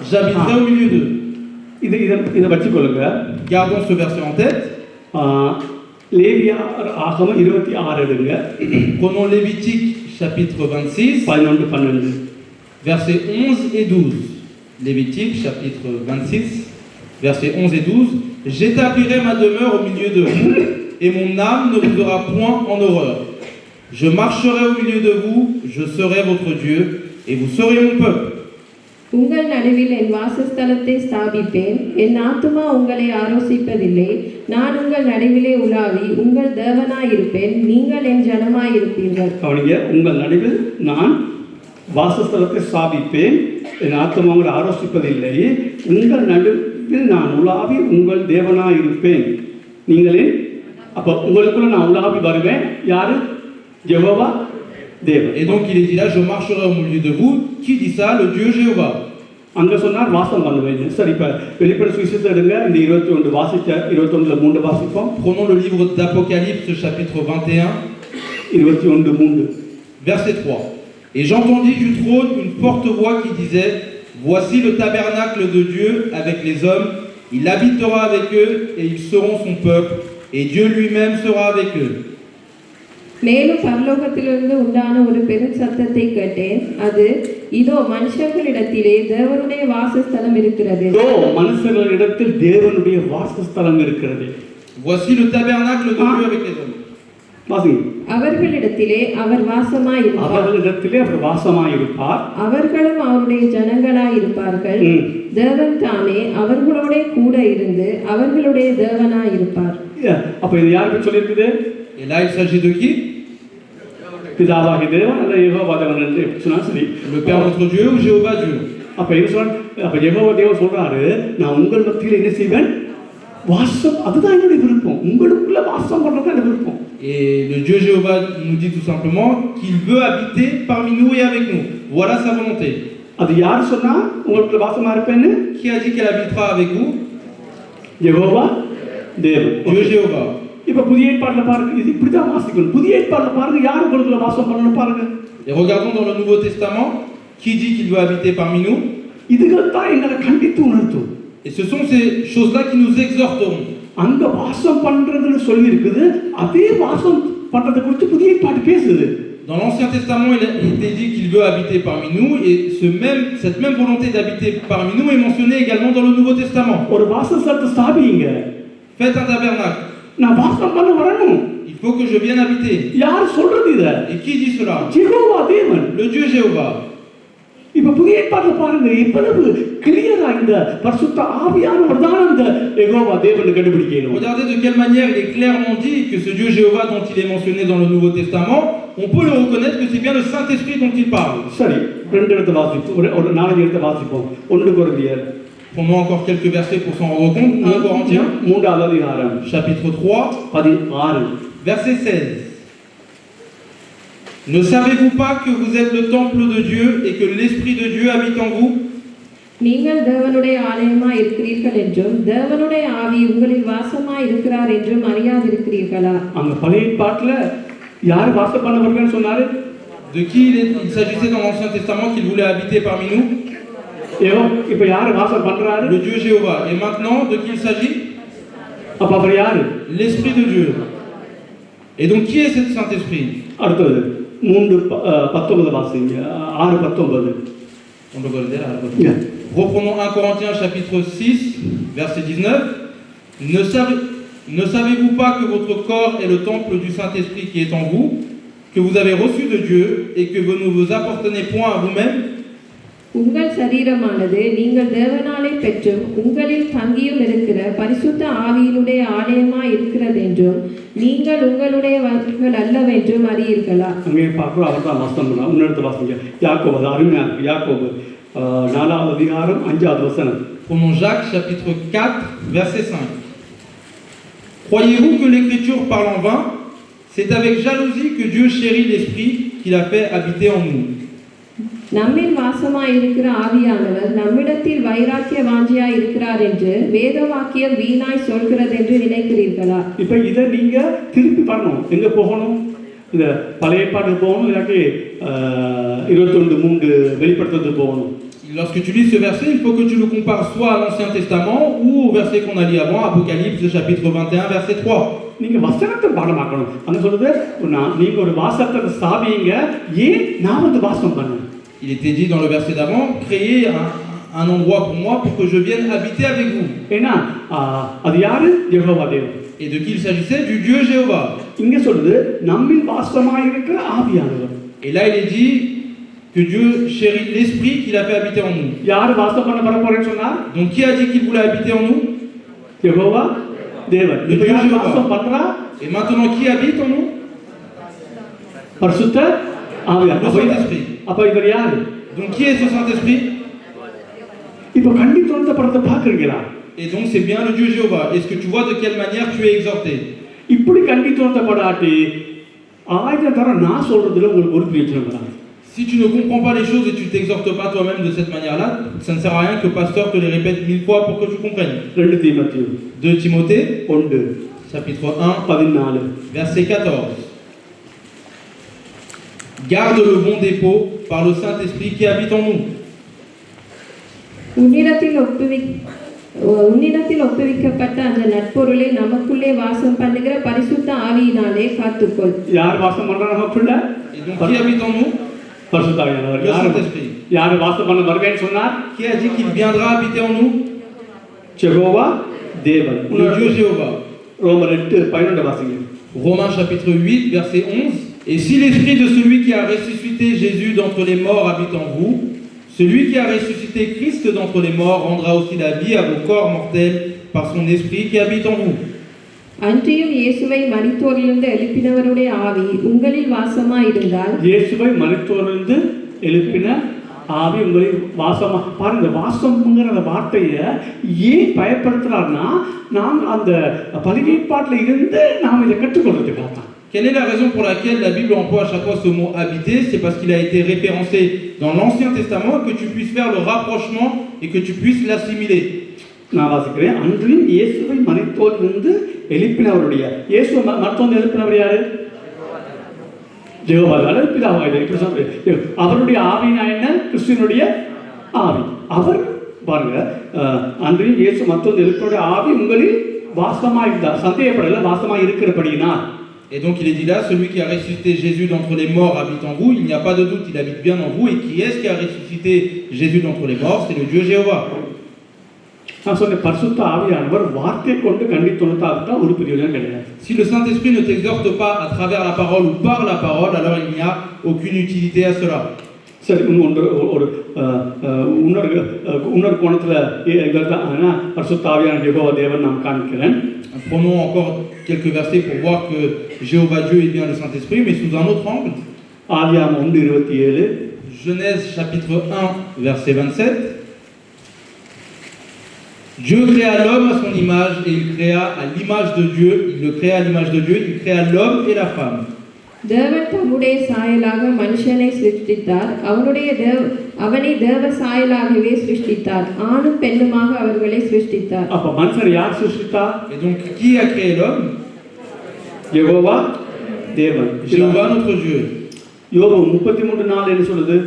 [SPEAKER 2] J'habiterai au milieu d'eux.
[SPEAKER 1] இதை வச்சுக்கொள்ளுங்க.
[SPEAKER 2] Gardons ce verset en tête.
[SPEAKER 1] லேவியா ஆகமம் 26 எடுங்க.
[SPEAKER 2] Prenons Lévitique, chapitre 26,
[SPEAKER 1] 11-12.
[SPEAKER 2] versets 11 et 12. Lévitique, chapitre 26, versets 11 et 12. J'établirai ma demeure au milieu de vous, et mon âme ne vous aura point en horreur. Je marcherai au milieu de vous, je serai votre Dieu, et vous serez mon peuple.
[SPEAKER 3] உங்கள் நடுவில் என் வாசஸ்தலத்தை ஸ்தாபிப்பேன், என் ஆத்துமா உங்களை ஆரோசிப்பதில்லை. நான் உங்கள் நடுவிலே உலாவி உங்கள் தேவனாயிருப்பேன், நீங்கள் என் ஜனமாயிருப்பீர்கள்.
[SPEAKER 1] கவனிங்க, உங்கள் நடுவில் நான் வாசஸ்தலத்தை ஸ்தாபிப்பேன், என் ஆத்துமா உங்களை ஆரோசிப்பதில்லை. உங்கள் நடுவில் நான் உலாவி உங்கள் தேவனாயிருப்பேன், நீங்களே. அப்ப உங்களுக்குள்ள நான் உலாவி வருவேன். யாரு? யெகோவா தேவன்.
[SPEAKER 2] Et donc il est dit là, je marcherai au milieu de vous. Qui dit ça? Le Dieu Jéhovah.
[SPEAKER 1] அங்க சொன்னார் வாசம் பண்ணுவேன். சரி, இப்ப வெளிப்படுத்தின சுவிசேஷத்தை எடுங்க. இந்த 21 வாசிச்ச 21ல 3 வாசிப்போம்.
[SPEAKER 2] Prenons le livre d'Apocalypse, chapitre 21,
[SPEAKER 1] 21:3.
[SPEAKER 2] verset 3. Et j'entendis du trône une forte voix qui disait, voici le tabernacle de Dieu avec les hommes, il habitera avec eux et ils seront son peuple, et Dieu lui-même sera avec eux.
[SPEAKER 3] மேலும் பரலோகத்திலிருந்து உண்டான ஒரு பெரும் சத்தத்தை கேட்டேன். அது, இதோ மனுஷர்களிடத்திலே தேவனுடைய வாசஸ்தலம் இருக்கிறது.
[SPEAKER 1] இதோ மனுஷர்களிடத்தில் தேவனுடைய வாசஸ்தலம் இருக்கிறது.
[SPEAKER 2] Voici le tabernacle de Dieu avec les hommes.
[SPEAKER 1] வாசிங்க.
[SPEAKER 3] அவர்களிடத்திலே அவர் வாசமாயிருப்பார்.
[SPEAKER 1] அவர்களிடத்திலே அவர் வாசமாயிருப்பார்.
[SPEAKER 3] அவர்களும் அவருடைய ஜனங்களாயிருப்பார்கள். தேவன் தானே அவர்களோட கூட இருந்து அவர்களுடைய தேவனாயிருப்பார்.
[SPEAKER 1] அப்ப இது யாருக்கு சொல்லியிருக்குது?
[SPEAKER 2] Et là il s'agit de qui?
[SPEAKER 1] பிதாவாகிய தேவன் அல்ல யெகோவா தேவன் என்று சொன்னா சரி.
[SPEAKER 2] Le Père notre Dieu ou Jéhovah Dieu?
[SPEAKER 1] அப்ப என்ன சொல்ற? அப்ப யெகோவா தேவன் சொல்றாரு, நான் உங்கள் மத்தியில் என்ன செய்வேன்? வாசம். அதுதான் என்னுடைய விருப்பம். உங்களுக்குள்ள வாசம் பண்றது என்னுடைய விருப்பம்.
[SPEAKER 2] Et le Dieu Jéhovah nous dit tout simplement qu'il veut habiter parmi nous et avec nous. Voilà sa volonté.
[SPEAKER 1] அது யார் சொன்னா உங்களுக்குள்ள வாசமா இருப்பேன்னு?
[SPEAKER 2] Qui a dit qu'elle habitera avec vous?
[SPEAKER 1] Jehovah தேவன்.
[SPEAKER 2] Dieu Jéhovah.
[SPEAKER 1] இப்ப புதிய ஏற்பாட்டுல பாருங்க, இது இப்படிதான் வாசிக்கணும். புதிய ஏற்பாட்டுல பாருங்க, யார் உங்களுக்குள்ள வாசம் பண்ணணும் பாருங்க.
[SPEAKER 2] Et regardons dans le Nouveau Testament, qui dit qu'il veut habiter parmi nous?
[SPEAKER 1] இதுகள் தான் எங்களை கண்டித்து உணர்த்தும்.
[SPEAKER 2] Et ce sont ces choses-là qui nous exhorteront.
[SPEAKER 1] அங்க வாசம் பண்றதுன்னு சொல்லி இருக்குது, அதே வாசம் பண்றதை குறித்து புதிய ஏற்பாடு பேசுது.
[SPEAKER 2] Dans l'Ancien Testament, il était dit qu'il veut habiter parmi nous, et cette même volonté d'habiter parmi nous est mentionnée également dans le Nouveau Testament.
[SPEAKER 1] ஒரு வாசஸ்தலத்தை ஸ்தாபிங்க.
[SPEAKER 2] Faites un tabernacle.
[SPEAKER 1] நான் வாசம் பண்ண வரணும்.
[SPEAKER 2] Il faut que je vienne habiter.
[SPEAKER 1] யார் சொல்றது இத?
[SPEAKER 2] Et qui dit cela?
[SPEAKER 1] Jehovah தேவன்.
[SPEAKER 2] Le Dieu Jéhovah.
[SPEAKER 1] இப்ப புதிய ஏற்பாட்டுல பாருங்க, எவ்வளவு கிளியரா இந்த பரிசுத்த ஆவியானவர் தான் அந்த யெகோவா தேவனை கண்டுபிடிக்கணும்.
[SPEAKER 2] Regardez de quelle manière il est clairement dit que ce Dieu Jéhovah dont il est mentionné dans le Nouveau Testament, on peut le reconnaître que c'est bien le Saint-Esprit dont il parle.
[SPEAKER 1] சரி, ரெண்டு இடத்தை வாசிப்போம், ஒரு 4 இடத்தை வாசிப்போம். 1 கொரிந்தியர்.
[SPEAKER 2] Prenons encore quelques versets pour s'en rendre compte. 1 Corinthiens,
[SPEAKER 1] 3வது அதிகாரம்,
[SPEAKER 2] chapitre 3,
[SPEAKER 1] 16.
[SPEAKER 2] verset 16. Ne savez-vous pas que vous êtes le temple de Dieu et que l'Esprit de Dieu habite en vous?
[SPEAKER 3] நீங்கள் தேவனுடைய ஆலயமாய் இருக்கிறீர்கள் என்றும் தேவனுடைய ஆவி உங்களில் வாசமாய் இருக்கிறார் என்றும் அறியாதிருக்கிறீர்களா?
[SPEAKER 1] அங்க பழைய ஏற்பாட்டுல யார் வாசம் பண்ணவர்கள்னு சொன்னாரு?
[SPEAKER 2] De qui il s'agissait dans l'Ancien Testament qu'il voulait habiter parmi nous?
[SPEAKER 1] இப்ப யாரு வாசம் பண்றாரு?
[SPEAKER 2] Le Dieu Jéhovah. Et maintenant, de qui il s'agit?
[SPEAKER 1] அப்ப அவர் யாரு?
[SPEAKER 2] L'Esprit de Dieu. Et donc, qui est ce Saint-Esprit?
[SPEAKER 1] அடுத்தது 3:19 வாசிங்க. 6:19.
[SPEAKER 2] On peut le dire. Reprenons 1 Corinthiens chapitre 6, verset 19. Ne savez-vous pas que votre corps est le temple du Saint-Esprit qui est en vous, que vous avez reçu de Dieu et que vous ne vous appartenez point à vous-même?
[SPEAKER 3] உங்கள் சரீரமானது நீங்கள் தேவனாலே பெற்றும் உங்களில் தங்கியும் இருக்கிற பரிசுத்த ஆவியினுடைய ஆலயமாய் இருக்கிறது என்றும் நீங்கள் உங்களுடையவர்கள் அல்லவென்றும் அறியீர்களா?
[SPEAKER 1] அங்கே பார்க்கிறோம், அவர் தான் வாசம் பண்ணா. உன்னெடுத்து வாசிங்க. யாக்கோபு, அது அருமையா இருக்கு. யாக்கோபு 4வது அதிகாரம் 5வது வசனம்.
[SPEAKER 2] Prenons Jacques chapitre 4, verset 5. Croyez-vous que l'Écriture parle en vain? C'est avec jalousie que Dieu chérit l'Esprit qu'il a fait habiter en nous.
[SPEAKER 3] நம்மில் வாசமாய் இருக்கிற ஆவியானவர் நம்மிடத்தில் வைராக்கிய வாஞ்சியாய் இருக்கிறார் என்று வேத வாக்கியம் வீணாய் சொல்கிறது என்று நினைக்கிறீர்களா?
[SPEAKER 1] இப்ப இதை நீங்க திருப்பி பண்ணணும். எங்க போகணும்? இந்த பழைய ஏற்பாடு போகணும், இல்லாட்டி 21:3 வெளிப்படுத்துறது போகணும்.
[SPEAKER 2] Lorsque tu lis ce verset, il faut que tu le compares soit à l'Ancien Testament ou au verset qu'on a lu avant, Apocalypse chapitre 21, verset 3.
[SPEAKER 1] நீங்க வசனத்தை பாடமாக்கணும். அங்க சொல்றது, நீங்க ஒரு வாசத்தை ஸ்தாபிங்க, ஏன் நான் வந்து வாசம் பண்ணேன்.
[SPEAKER 2] Il était dit dans le verset d'avant, créez un endroit pour moi pour que je vienne habiter avec vous.
[SPEAKER 1] ஏன்னா அது யாரு? யெகோவா தேவன்.
[SPEAKER 2] Et de qui il s'agissait? Du Dieu Jéhovah.
[SPEAKER 1] இங்க சொல்றது நம்மில் வாசமாய் இருக்கிற ஆவியானவர்.
[SPEAKER 2] Et là il est dit que Dieu chérit l'esprit qu'il a fait habiter en nous.
[SPEAKER 1] யார் வாசம் பண்ண வர போறேன்னு சொன்னார்?
[SPEAKER 2] Donc qui a dit qu'il voulait habiter en nous?
[SPEAKER 1] Jehovah தேவன்.
[SPEAKER 2] Le Dieu
[SPEAKER 1] யார் வாசம்
[SPEAKER 2] Jéhovah.
[SPEAKER 1] பண்றா?
[SPEAKER 2] Et maintenant qui habite en nous?
[SPEAKER 1] பரிசுத்த ஆவியானவர்.
[SPEAKER 2] Le Saint-Esprit.
[SPEAKER 1] அப்ப இவர் யாரு?
[SPEAKER 2] Donc qui est ce Saint-Esprit?
[SPEAKER 1] இப்ப கண்டித்து படத்தை பாக்குறீங்களா?
[SPEAKER 2] Et donc c'est bien le Dieu Jéhovah. Est-ce que tu vois de quelle manière tu es exhorté?
[SPEAKER 1] இப்படி கண்டித்து படாட்டி ஆயிரம் தரம் நான் சொல்றதுல உங்களுக்கு ஒரு பிரச்சனை வராது.
[SPEAKER 2] Si tu ne comprends pas les choses et tu ne t'exhortes pas toi-même de cette manière-là, ça ne sert à rien que le pasteur te les répète 1000 fois pour que tu comprennes.
[SPEAKER 1] 2 Timothée
[SPEAKER 2] 2 Timothée,
[SPEAKER 1] 1
[SPEAKER 2] chapitre 1,
[SPEAKER 1] 14.
[SPEAKER 2] verset 14. Garde le bon dépôt par le Saint-Esprit qui habite en nous.
[SPEAKER 3] உன்னிடத்தில் ஒப்புவிக்கப்பட்ட அந்த நட்பொருளை நமக்குள்ளே வாசம் பண்ணுகிற பரிசுத்த ஆவியினாலே காத்துக்கொள்.
[SPEAKER 1] யார் வாசம் பண்றா நமக்குள்ள?
[SPEAKER 2] Et donc qui habite en nous?
[SPEAKER 1] பரிசுத்த ஆவியானவர்.
[SPEAKER 2] Le Saint-Esprit.
[SPEAKER 1] யார் வாசம் பண்ண வருவேன்னு சொன்னார்?
[SPEAKER 2] Qui a dit qu'il viendra habiter en nous?
[SPEAKER 1] Jehovah தேவன்.
[SPEAKER 2] Le Dieu Jéhovah.
[SPEAKER 1] ரோமர் 8:12 வாசிங்க.
[SPEAKER 2] Romains chapitre 8, verset 11. Et si l'esprit de celui qui a ressuscité Jésus d'entre les morts habite en vous, celui qui a ressuscité Christ d'entre les morts rendra aussi la vie à vos corps mortels par son esprit qui habite en vous.
[SPEAKER 3] அன்றியும் இயேசுவை மரித்தோரிலிருந்து எழுப்பினவருடைய ஆவி உங்களில் வாசமாய் இருந்தால்,
[SPEAKER 1] இயேசுவை மரித்தோரிலிருந்து எழுப்பின ஆவி உங்களில் வாசமா. பாருங்க, வாசம்ங்கிற அந்த வார்த்தையை ஏன் பயன்படுத்துறாருன்னா, நாம் அந்த பழைய ஏற்பாட்டில் இருந்து நாம் இதை கற்றுக்கொள்றதுக்காக தான்.
[SPEAKER 2] Quelle est la raison pour laquelle la Bible emploie à chaque fois ce mot habiter? C'est parce qu'il a été référencé dans l'Ancien Testament, que tu puisses faire le rapprochement et que tu puisses l'assimiler.
[SPEAKER 1] நான் வாசிக்கிறேன். அன்றியும் இயேசுவை மரித்தோரிலிருந்து எழுப்பினவருடைய, இயேசுவை மரித்தோரிலிருந்து எழுப்பினவர் யாரு? யெகோவா பிதாவாக. அவருடைய ஆவினா என்ன? கிறிஸ்துவினுடைய ஆவி. அவர் பாருங்க, அன்றையும் இயேசு மற்றொரு எழுப்பினுடைய ஆவி உங்களில் வாசமா இருந்தார். சந்தேகப்படல, வாசமா இருக்கிறபடினா.
[SPEAKER 2] Et donc il est dit là, celui qui a ressuscité Jésus d'entre les morts habite en vous. Il n'y a pas de doute, il habite bien en vous. Et qui est-ce qui a ressuscité Jésus d'entre les morts? C'est le Dieu Jéhovah.
[SPEAKER 1] நான் சொன்னேன், பரிசுத்த ஆவியானவர் வார்த்தை கொண்டு கண்டித்து ஒரு பிரயோஜனம் கிடையாது.
[SPEAKER 2] Si le Saint-Esprit ne t'exhorte pas à travers la parole ou par la parole, alors il n'y a aucune utilité à cela.
[SPEAKER 1] சரி, இன்னொரு கோணத்துல பரிசுத்த ஆவியான யெகோவா தேவன் நாம் காண்கிறேன்.
[SPEAKER 2] Prenons encore quelques versets pour voir que Jéhovah Dieu est bien le Saint-Esprit, mais sous un autre angle.
[SPEAKER 1] ஆதியாகமம் 1:27.
[SPEAKER 2] Genèse chapitre 1, verset 27. Dieu créa l'homme à son image et il créa à l'image de Dieu, il le créa à l'image de Dieu, il créa l'homme et la femme.
[SPEAKER 3] தேவன் தம்முடைய சாயலாக மனுஷனை சிருஷ்டித்தார். அவனை தேவ சாயலாகவே சிருஷ்டித்தார். ஆணும் பெண்ணுமாக அவர்களை சிருஷ்டித்தார்.
[SPEAKER 1] அப்ப மனுஷனை யார் சிருஷ்டித்தா?
[SPEAKER 2] Et donc, qui a créé l'homme?
[SPEAKER 1] Jehovah தேவன்.
[SPEAKER 2] Jéhovah notre Dieu.
[SPEAKER 1] யோபு 33:4 என்ன சொல்லுது?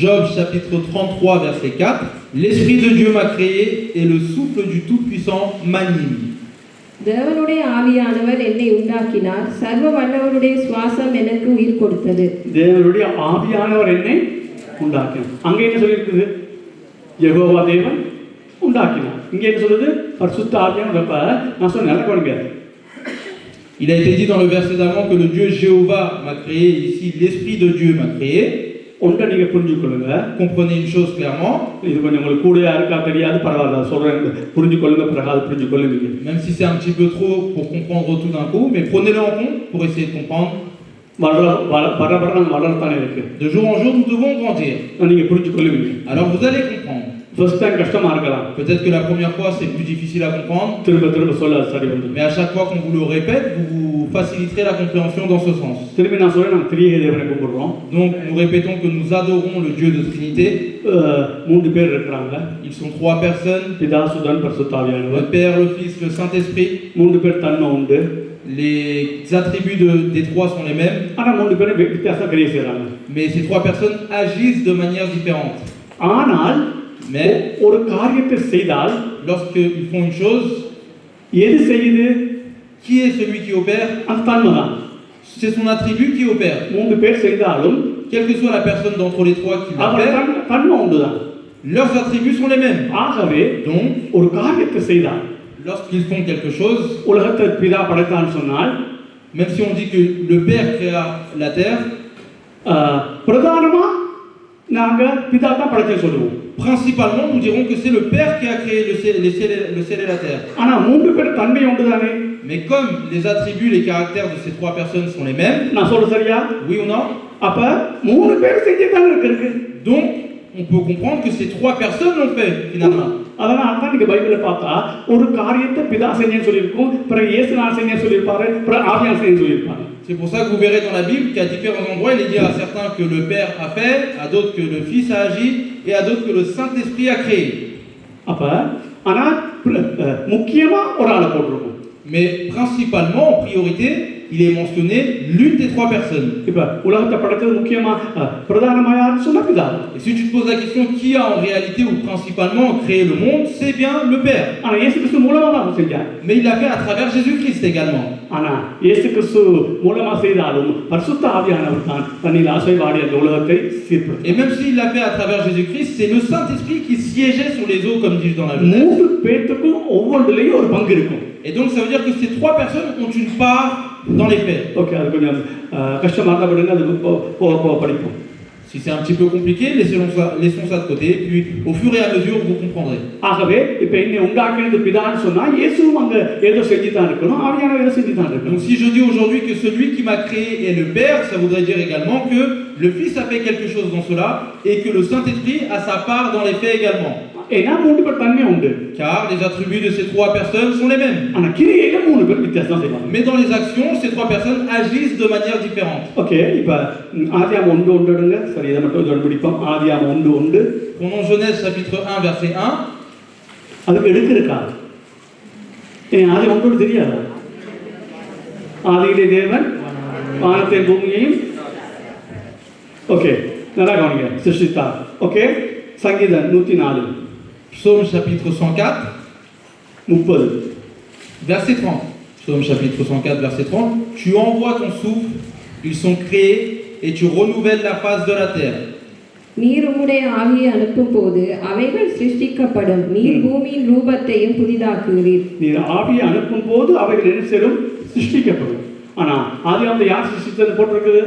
[SPEAKER 2] Job chapitre 33 verset 4. L'Esprit de Dieu m'a créé et le souffle du Tout-Puissant m'anime.
[SPEAKER 3] தேவனுடைய ஆவியானவர் என்னை உண்டாக்கினார். சர்வ வல்லவருடைய சுவாசம் எனக்கு உயிர் கொடுத்தது.
[SPEAKER 1] தேவனுடைய ஆவியானவர் என்னை உண்டாக்கினார். அங்க என்ன சொல்லியிருக்குது? யெகோவா தேவன் உண்டாக்கினார். இங்க என்ன சொல்லுது? பரிசுத்த ஆவியானவர். நான் சொன்னேன் கவனிங்க.
[SPEAKER 2] Il a été dit dans le verset d'avant que le Dieu Jéhovah m'a créé. Ici, l'Esprit de Dieu m'a créé.
[SPEAKER 1] ஒன்றை நீங்க புரிஞ்சுக்கொள்ளுங்க.
[SPEAKER 2] Comprenez une chose clairement.
[SPEAKER 1] இது கொஞ்சம் உங்களுக்கு கூட யாருக்கா தெரியாது, பரவாயில்ல சொல்றேன், புரிஞ்சுக்கொள்ளுங்க, பிறகு புரிஞ்சுக்கொள்ளுங்க.
[SPEAKER 2] Même si c'est un petit peu trop pour comprendre tout d'un coup, mais prenez-le en compte pour essayer de comprendre.
[SPEAKER 1] வளரத்தானே இருக்கு.
[SPEAKER 2] De jour en jour, nous devons grandir.
[SPEAKER 1] நீங்க புரிஞ்சுக்கொள்ளுவீங்க.
[SPEAKER 2] Alors vous allez comprendre.
[SPEAKER 1] First time கஷ்டமா இருக்கலாம்.
[SPEAKER 2] Peut-être que la première fois c'est plus difficile à comprendre.
[SPEAKER 1] திரும்ப சொல்ல சரி வந்து.
[SPEAKER 2] Mais à chaque fois qu'on vous le répète, vous faciliterez la compréhension dans ce sens.
[SPEAKER 1] திரும்பி நான் சொல்றேன், நாங்க திரியேக தேவனை கும்பிடுறோம்.
[SPEAKER 2] Donc nous répétons que nous adorons le Dieu de Trinité.
[SPEAKER 1] மூன்று பேர் இருக்காங்க.
[SPEAKER 2] Ils sont trois personnes.
[SPEAKER 1] பிதா, சுதன், பரிசுத்த ஆவியானவர்.
[SPEAKER 2] Le Père, le Fils, le Saint-Esprit.
[SPEAKER 1] மூன்று பேர் தன்மை உண்டு.
[SPEAKER 2] Les attributs des trois sont les mêmes.
[SPEAKER 1] ஆனா மூன்று பேரும் வித்தியாசம் கிரியை செய்றாங்க.
[SPEAKER 2] Mais ces trois personnes agissent de manière différente.
[SPEAKER 1] ஆனால்
[SPEAKER 2] Mais
[SPEAKER 1] ஒரு காரியத்தை செய்தால்
[SPEAKER 2] lorsqu'ils font une chose,
[SPEAKER 1] எது செய்யுது?
[SPEAKER 2] qui est celui qui opère?
[SPEAKER 1] அந்த தன்மை தான்.
[SPEAKER 2] C'est son attribut qui opère.
[SPEAKER 1] மூன்று பேர் செய்தாலும்
[SPEAKER 2] Quelle que soit la personne d'entre les trois qui
[SPEAKER 1] அவர்
[SPEAKER 2] l'opère,
[SPEAKER 1] தன்மை உண்டு தான்.
[SPEAKER 2] leurs attributs sont les mêmes.
[SPEAKER 1] ஆகவே
[SPEAKER 2] Donc,
[SPEAKER 1] ஒரு காரியத்தை செய்தால்,
[SPEAKER 2] lorsqu'ils font quelque chose,
[SPEAKER 1] உலகத்தை பிதா படைத்தான்னு சொன்னால்,
[SPEAKER 2] même si on dit que le Père créa la terre,
[SPEAKER 1] பிரதானமா நாங்க பிதா தான் படைச்சேன்னு சொல்லுவோம்.
[SPEAKER 2] principalement nous dirons que c'est le Père qui a créé le ciel et la terre.
[SPEAKER 1] ஆனா மூன்று பேர் தன்மை உண்டு தானே?
[SPEAKER 2] Mais comme les attributs, les caractères de ces trois personnes sont les mêmes,
[SPEAKER 1] நான் சொல்ற சரியா?
[SPEAKER 2] oui ou non?
[SPEAKER 1] அப்ப மூணு பேர் செஞ்சுதான் இருக்கு.
[SPEAKER 2] Donc, on peut comprendre que ces trois personnes l'ont fait finalement.
[SPEAKER 1] அதனால தான் நீங்க பைபிளை பார்த்தா ஒரு காரியத்தை பிதா செஞ்சேன்னு சொல்லியிருக்கும், பிறகு இயேசு நான் செஞ்சேன்னு சொல்லியிருப்பாரு, பிறகு ஆவியானவர் செஞ்சேன்னு சொல்லியிருப்பாரு.
[SPEAKER 2] C'est pour ça que vous verrez dans la Bible qu'à différents endroits, il est dit à certains que le Père a fait, à d'autres que le Fils a agi, et à d'autres que le Saint-Esprit a créé.
[SPEAKER 1] அப்ப ஆனா முக்கியமா ஒரு ஆளை போட்டிருக்கும்.
[SPEAKER 2] Mais principalement, en priorité, il est mentionné l'une des trois personnes.
[SPEAKER 1] இப்ப உலகத்தை படைத்தது முக்கியமா பிரதானமா யாருன்னு சொன்னா பிதா.
[SPEAKER 2] Et si tu te poses la question qui a en réalité ou principalement créé le monde, c'est bien le Père.
[SPEAKER 1] ஆனா இயேசு கிறிஸ்து மூலமா தான் செஞ்சார்.
[SPEAKER 2] Mais il l'a fait à travers Jésus-Christ également.
[SPEAKER 1] ஆனா இயேசு கிறிஸ்து மூலமா செய்தாலும் பரிசுத்த ஆவியானவர் தான் தன்னில் ஆசைவாடி அந்த உலகத்தை சீர்படுத்தினார்.
[SPEAKER 2] Et même s'il l'a fait à travers Jésus-Christ, c'est le Saint-Esprit qui siégeait sur les eaux, comme dit dans la Genèse.
[SPEAKER 1] மூன்று பேத்துக்கும் ஒவ்வொன்றிலையும் ஒரு பங்கு இருக்கும்.
[SPEAKER 2] Et donc ça veut dire que ces trois personnes ont une part dans les faits.
[SPEAKER 1] Okay, அது கொஞ்சம் கஷ்டமா இருந்தா விடுங்க, அது போக படிப்போம்.
[SPEAKER 2] Si c'est un petit peu compliqué, laissons ça de côté, puis au fur et à mesure, vous comprendrez.
[SPEAKER 1] ஆகவே இப்ப என்னை உண்டாக்கினது பிதான்னு சொன்னா இயேசுவும் அங்க ஏதோ செஞ்சு தான் இருக்கணும், ஆவியானவர் ஏதோ செஞ்சு தான் இருக்கணும்.
[SPEAKER 2] Donc si je dis aujourd'hui que celui qui m'a créé est le Père, ça voudrait dire également que le Fils a fait quelque chose dans cela et que le Saint-Esprit a sa part dans les faits également.
[SPEAKER 1] ஏன்னா மூன்று பேர் தன்மை உண்டு.
[SPEAKER 2] Car les attributs de ces trois personnes sont les mêmes.
[SPEAKER 1] ஆனா கிரியையில மூணு பேர் வித்தியாசம் செய்வாங்க.
[SPEAKER 2] Mais dans les actions, ces trois personnes agissent de manière différente.
[SPEAKER 1] Okay, இப்ப ஆதியாகமம் 1:1 எடுங்க. சரி, இதை மட்டும் இதோட முடிப்போம். ஆதியாகமம் 1:1.
[SPEAKER 2] Prenons Genèse chapitre 1 verset 1.
[SPEAKER 1] அதுக்கு எடுக்க இருக்கா? ஆதி 1 தெரியாதா? ஆதியிலே தேவன் வானத்தை பூமியையும் ஓகே நல்லா கவனிங்க சிருஷ்டித்தார். ஓகே, சங்கீதம் 104
[SPEAKER 2] Psaume chapitre 104
[SPEAKER 1] 30
[SPEAKER 2] verset 30. Psaume chapitre 104 verset 30. Tu envoies ton souffle, ils sont créés et tu renouvelles la face de la terre.
[SPEAKER 3] நீர் உம்முடைய ஆவியை அனுப்பும் போது அவைகள் சிருஷ்டிக்கப்படும். நீர் பூமியின் ரூபத்தையும் புதிதாக்குகிறீர்.
[SPEAKER 1] நீர் ஆவியை அனுப்பும் போது அவைகள் என்ன செய்யும்? சிருஷ்டிக்கப்படும். ஆனா ஆதியாகமத்தை யார் சிருஷ்டித்தது போட்டிருக்குது?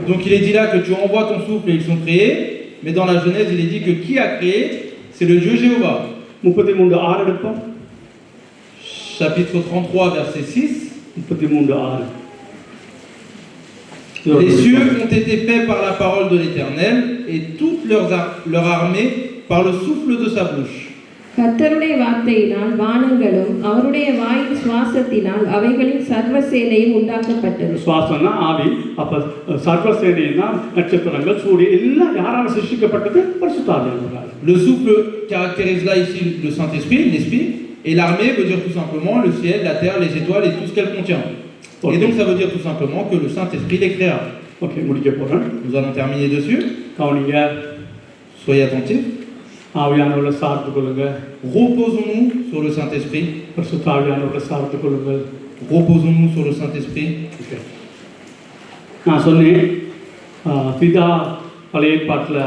[SPEAKER 2] Donc il est dit là que tu envoies ton souffle et ils sont créés, mais dans la Genèse il est dit que qui a créé? C'est le Dieu Jéhovah.
[SPEAKER 1] 33:6 எடுப்போம்.
[SPEAKER 2] Chapitre 33 verset 6.
[SPEAKER 1] 33:6.
[SPEAKER 2] Les cieux ont été faits par la parole de l'Éternel et toute leur armée par le souffle de sa bouche.
[SPEAKER 3] கர்த்தருடைய வார்த்தையினால் வானங்களும் அவருடைய வாயின் சுவாசத்தினால் அவைகளின் சர்வசேனையும் உண்டாக்கப்பட்டது.
[SPEAKER 1] சுவாசம்னா ஆவி, அப்ப சர்வசேனைனா நட்சத்திரங்கள், சூரியன் எல்லாம் யாரால சிருஷ்டிக்கப்பட்டது? பரிசுத்த ஆவியானவரால்.
[SPEAKER 2] Le souffle caractérise là ici le Saint-Esprit, l'Esprit, et l'armée veut dire tout simplement le ciel, la terre, les étoiles et tout ce qu'elle contient. Et donc ça veut dire tout simplement que le Saint-Esprit les créa.
[SPEAKER 1] Okay, முடிக்க போறேன்.
[SPEAKER 2] Nous allons terminer dessus.
[SPEAKER 1] கவனிங்க.
[SPEAKER 2] Soyez attentifs.
[SPEAKER 1] ஆவியானவரை சார்ந்து கொள்ளுங்க.
[SPEAKER 2] Reposons-nous sur le Saint-Esprit.
[SPEAKER 1] பரிசுத்த ஆவியானவரை சார்ந்து கொள்ளுங்கள்.
[SPEAKER 2] Reposons-nous sur le Saint-Esprit.
[SPEAKER 1] Okay. நான் சொன்னேன் பிதா பழைய ஏற்பாட்டில்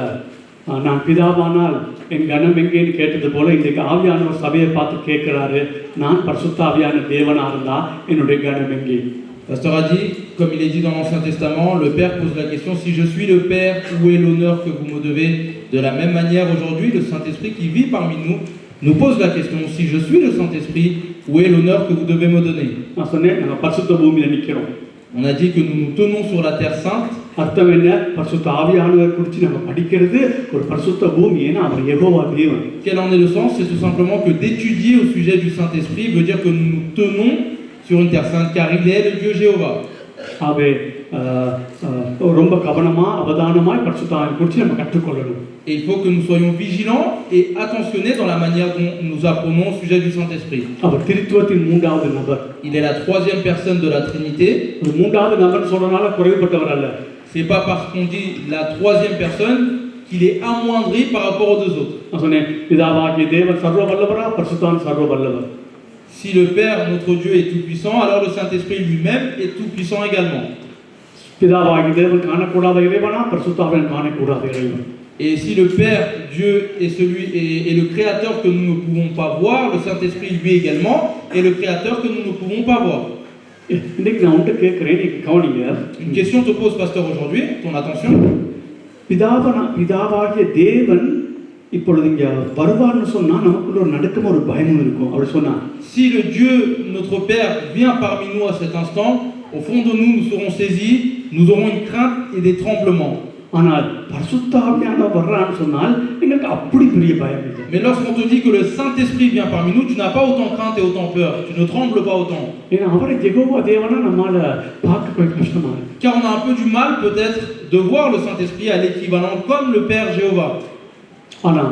[SPEAKER 1] நான் பிதாவானால் என் கனம் எங்கேன்னு கேட்டது போல இன்றைக்கு ஆவியானவர் சபையை பார்த்து கேட்கிறாரு, நான் பரிசுத்த ஆவியான தேவனா இருந்தா என்னுடைய கனம் எங்கே?
[SPEAKER 2] Pasteur a dit, comme il est dit dans l'Ancien Testament, le Père pose la question, si je suis le Père, où est l'honneur que vous me devez? De la même manière, aujourd'hui, le Saint-Esprit qui vit parmi nous pose la question, si je suis le Saint-Esprit, où est l'honneur que vous devez me donner?
[SPEAKER 1] நான் சொன்னேன், நாங்கள் பரிசுத்த பூமியில் நிற்கிறோம்.
[SPEAKER 2] On a dit que nous nous tenons sur la terre sainte.
[SPEAKER 1] அர்த்தம் என்ன? பரிசுத்த ஆவியானவர் குறித்து நம்ம படிக்கிறது ஒரு பரிசுத்த பூமி, ஏன்னா அவர் யெகோவா தேவன்.
[SPEAKER 2] Quel en est le sens? C'est tout simplement que d'étudier au sujet du Saint-Esprit veut dire que nous nous tenons sur une terre sainte, car il est le Dieu Jéhovah.
[SPEAKER 1] ஆகவே ரொம்ப கவனமா அவதானமாய் பரிசுத்த ஆவியை குறித்து நம்ம கற்றுக்கொள்ளணும்.
[SPEAKER 2] Et il faut que nous soyons vigilants et attentionnés dans la manière dont nous apprenons au sujet du Saint-Esprit.
[SPEAKER 1] அவர் திருத்துவத்தின் மூன்றாவது நபர்.
[SPEAKER 2] Il est la troisième personne de la Trinité.
[SPEAKER 1] ஒரு மூன்றாவது நபர் சொல்றனால குறைவுபட்டவர் அல்ல.
[SPEAKER 2] C'est pas parce qu'on dit la troisième personne qu'il est amoindri par rapport aux deux autres.
[SPEAKER 1] நான் சொன்னேன், பிதாவாகிய தேவன் சர்வ வல்லவரா, பரிசுத்தவான் சர்வ வல்லவர்.
[SPEAKER 2] Si le Père, notre Dieu, est tout-puissant, alors le Saint-Esprit lui-même est tout-puissant également.
[SPEAKER 1] பிதாவாகிய தேவன் காணக்கூடாத இறைவனா, பரிசுத்த ஆவியான் காணக்கூடாத இறைவன்.
[SPEAKER 2] Et si le Père, Dieu, est le Créateur que nous ne pouvons pas voir, le Saint-Esprit lui également est le Créateur que nous ne pouvons pas voir.
[SPEAKER 1] இன்னைக்கு நான் உன்கிட்ட கேட்கிறேன், நீங்க கவனிங்க.
[SPEAKER 2] Une question te pose, pasteur, aujourd'hui, ton attention.
[SPEAKER 1] பிதாவாகிய தேவன் இப்பொழுது இங்க வருவார்னு சொன்னா நமக்குள்ள ஒரு நடுக்கம், ஒரு பயமும் இருக்கும். அவர் சொன்னா,
[SPEAKER 2] si le Dieu, notre Père, vient parmi nous à cet instant, au fond de nous, nous serons saisis, nous aurons une crainte et des tremblements.
[SPEAKER 1] ஆனால் பரிசுத்த ஆவியானவர் வர்றான்னு சொன்னால் எங்களுக்கு அப்படி பெரிய பயம் இல்லை.
[SPEAKER 2] Mais lorsqu'on te dit que le Saint-Esprit vient parmi nous, tu n'as pas autant crainte et autant peur, tu ne trembles pas autant.
[SPEAKER 1] ஏன்னா அவரை யெகோவா தேவனா நம்மால பார்க்க கொஞ்சம் கஷ்டமா இருக்கு.
[SPEAKER 2] Car on a un peu du mal peut-être de voir le Saint-Esprit à l'équivalent comme le Père Jéhovah.
[SPEAKER 1] ஆனா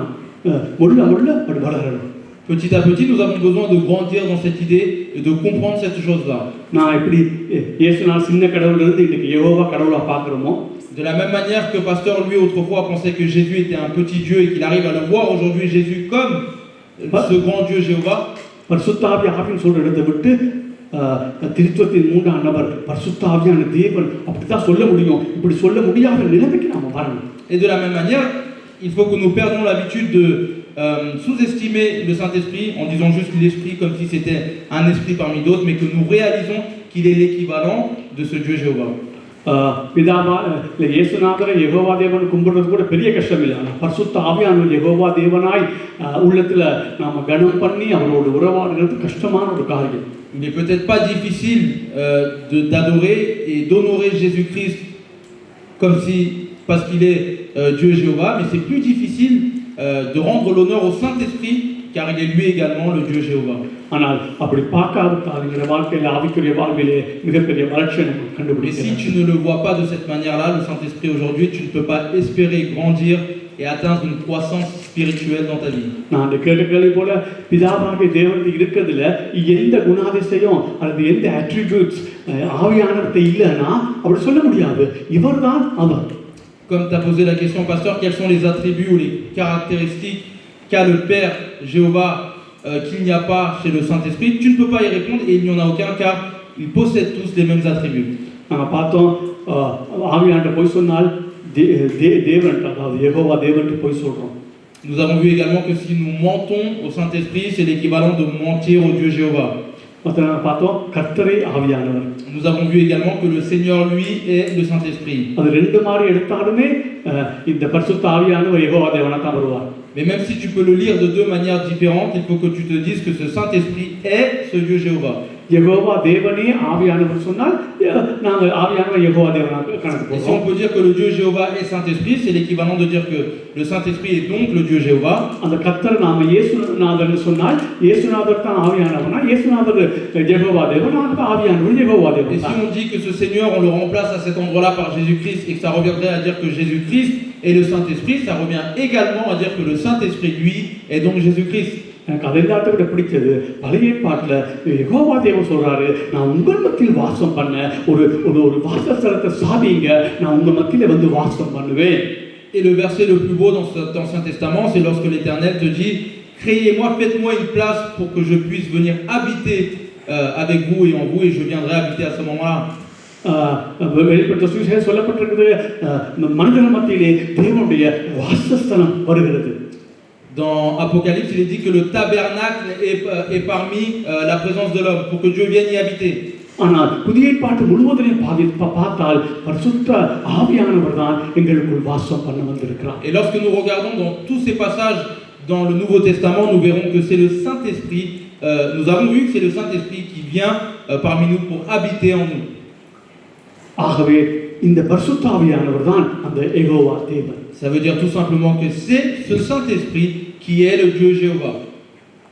[SPEAKER 1] முள்ள அப்படி வளரணும்.
[SPEAKER 2] Petit à petit, nous avons besoin de grandir dans cette idée et de comprendre cette chose-là.
[SPEAKER 1] நான் எப்படி இயேசுநாள் சின்ன கடவுள்ல இருந்து இன்னைக்கு யெகோவா கடவுளா பார்க்கறோமோ,
[SPEAKER 2] de la même manière que pasteur lui autrefois pensait que Jésus était un petit Dieu et qu'il arrive à le voir aujourd'hui Jésus comme ce grand Dieu Jéhovah.
[SPEAKER 1] பரிசுத்த ஆவியானவர் சொல்ற இடத்தை விட்டு திருத்துவத்தின் மூன்றாம் நபர் பரிசுத்த ஆவியான தேவன் அப்படிதான் சொல்ல முடியும். இப்படி சொல்ல முடியாத நிலைமைக்கு நாம வரணும்.
[SPEAKER 2] Et de la même manière, il faut que nous perdions l'habitude de sous-estimer le Saint-Esprit en disant juste l'Esprit comme si c'était un esprit parmi d'autres, mais que nous réalisons qu'il est l'équivalent de ce Dieu Jéhovah.
[SPEAKER 1] பிதாவா இல்லை இயேசுநாதரை யெகோவா தேவன் கும்பிடுறது கூட பெரிய கஷ்டம் இல்லை. ஆனால் பரிசுத்த ஆவியானவர் யெகோவா தேவனாய் உள்ளத்துல நாம கனம் பண்ணி அவரோடு உறவாடுறது கஷ்டமான ஒரு காரியம்.
[SPEAKER 2] Il n'est peut-être pas difficile d'adorer et d'honorer Jésus-Christ comme si, parce qu'il est Dieu Jéhovah, mais c'est plus difficile de rendre l'honneur au Saint-Esprit, car il est lui également le Dieu Jéhovah.
[SPEAKER 1] ஆனால் அப்படி பார்க்காவிட்டால் வாழ்க்கையில் ஆவிக்குரிய வாழ்விலே மிகப்பெரிய வளர்ச்சி நம்ம
[SPEAKER 2] Mais
[SPEAKER 1] கண்டுபிடிக்கலாம்.
[SPEAKER 2] si tu ne le vois pas de cette manière-là, le Saint-Esprit aujourd'hui, tu ne peux pas espérer grandir et atteindre une croissance spirituelle dans ta vie.
[SPEAKER 1] நான் அந்த கேள்வி போல பிதாவாகிய தேவனுக்கு இருக்கிறதுல எந்த குணாதிசயம் அல்லது எந்த அட்ரிபியூட்ஸ் ஆவியானவர்கிட்ட இல்லைன்னா அப்படி சொல்ல முடியாது. இவர்தான் அவர்.
[SPEAKER 2] Comme tu as posé la question, pasteur, quels sont les attributs ou les caractéristiques qu'a le Père Jéhovah qu'il n'y a pas chez le Saint-Esprit? Tu ne peux pas y répondre et il n'y en a aucun car ils possèdent tous les mêmes attributs.
[SPEAKER 1] நாங்கள் பார்த்தோம், ஆவியானவர்கிட்ட போய் சொன்னால் தேவன் அதாவது யெகோவா தேவன்கிட்ட போய் சொல்றோம்.
[SPEAKER 2] Nous avons vu également que si nous mentons au Saint-Esprit, c'est l'équivalent de mentir au Dieu Jéhovah.
[SPEAKER 1] பார்த்தோம் கர்த்தரே ஆவியானவர்.
[SPEAKER 2] Nous avons vu également que le Seigneur, lui, est le Saint-Esprit.
[SPEAKER 1] அது ரெண்டு மாதிரி எடுத்தாலுமே இந்த பரிசுத்த ஆவியானவர் யெகோவா தேவனா தான் வருவார்.
[SPEAKER 2] Mais même si tu peux le lire de deux manières différentes, il faut que tu te dises que ce Saint-Esprit est ce Dieu Jéhovah.
[SPEAKER 1] Jehovah தேவனே ஆவியானவர் சொன்னால் நாங்கள் ஆவியானவர் யெகோவா தேவனாக கணக்கு
[SPEAKER 2] Et si
[SPEAKER 1] போடுவோம்.
[SPEAKER 2] on peut dire que le Dieu Jéhovah est Saint-Esprit, c'est l'équivalent de dire que le Saint-Esprit est donc le Dieu Jéhovah.
[SPEAKER 1] அந்த கர்த்தர் நாம இயேசுநாதர்னு சொன்னால் இயேசுநாதர் தான் ஆவியானவனா, இயேசுநாதர் யெகோவா தேவனாக ஆவியானவர் யெகோவா
[SPEAKER 2] Et
[SPEAKER 1] தேவன்
[SPEAKER 2] si
[SPEAKER 1] தான்.
[SPEAKER 2] on dit que ce Seigneur, on le remplace à cet endroit-là par Jésus-Christ et que ça reviendrait à dire que Jésus-Christ est le Saint-Esprit, ça revient également à dire que le Saint-Esprit, lui, est donc Jésus-Christ.
[SPEAKER 1] எனக்கு அதை எல்லாத்த விட பிடிச்சது பழைய ஏற்பாட்டுல யெகோவா தேவன் சொல்றாரு, நான் உங்கள் மத்தியில் வாசம் பண்ண ஒரு ஒரு ஒரு வாசஸ்தலத்தை சாதிங்க, நான் உங்க மத்தியில வந்து வாசம் பண்ணுவேன்.
[SPEAKER 2] Et le verset le plus beau dans cet Ancien Testament, c'est lorsque l'Éternel te dit « Créez-moi, faites-moi une place pour que je puisse venir habiter avec vous et en vous, et je viendrai habiter à ce moment-là. »
[SPEAKER 1] வெளிப்படுத்த சுவிசேஷம் சொல்லப்பட்டிருக்கிறது, மனிதன் மத்தியிலே தேவனுடைய வாசஸ்தலம் வருகிறது.
[SPEAKER 2] Dans Apocalypse, il est dit que le tabernacle est parmi la présence de l'homme, pour que Dieu vienne y habiter.
[SPEAKER 1] ஆனால் புதிய ஏற்பாட்டு முழுவதையும் பார்த்தால் பரிசுத்த ஆவியானவர் தான் எங்களுக்குள் வாசம் பண்ண வந்திருக்கிறார்.
[SPEAKER 2] Et lorsque nous regardons dans tous ces passages dans le Nouveau Testament, nous verrons que c'est le Saint-Esprit, nous avons vu que c'est le Saint-Esprit qui vient parmi nous pour habiter en nous.
[SPEAKER 1] ஆகவே இந்த பரிசுத்த ஆவியானவர் தான் அந்த யெகோவா தேவன்.
[SPEAKER 2] Ça veut dire tout simplement que c'est ce Saint-Esprit qui est le Dieu Jéhovah.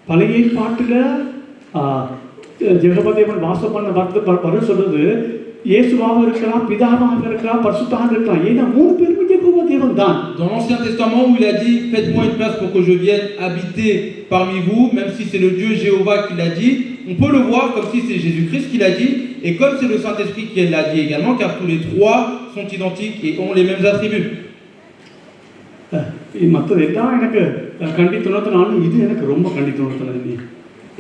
[SPEAKER 1] பழைய ஏற்பாட்டுல யெகோவா தேவன் வாசம் பண்ண வர சொல்றது இயேசுவாக இருக்கலாம், பிதாவாக இருக்கலாம், பரிசுத்தமாக இருக்கலாம். ஏன்னா மூணு பேருமே யெகோவா தேவன் தான்.
[SPEAKER 2] Dans l'Ancien Testament où il a dit « Faites-moi une place pour que je vienne habiter parmi vous », même si c'est le Dieu Jéhovah qui l'a dit, on peut le voir comme si c'est Jésus-Christ qui l'a dit, et comme c'est le Saint-Esprit qui l'a dit également, car tous les trois sont identiques et ont les mêmes attributs.
[SPEAKER 1] மற்றது எல்லாம் எனக்கு கண்டித்துணர்த்தினாலும் இது எனக்கு ரொம்ப கண்டித்துணர்த்தினது.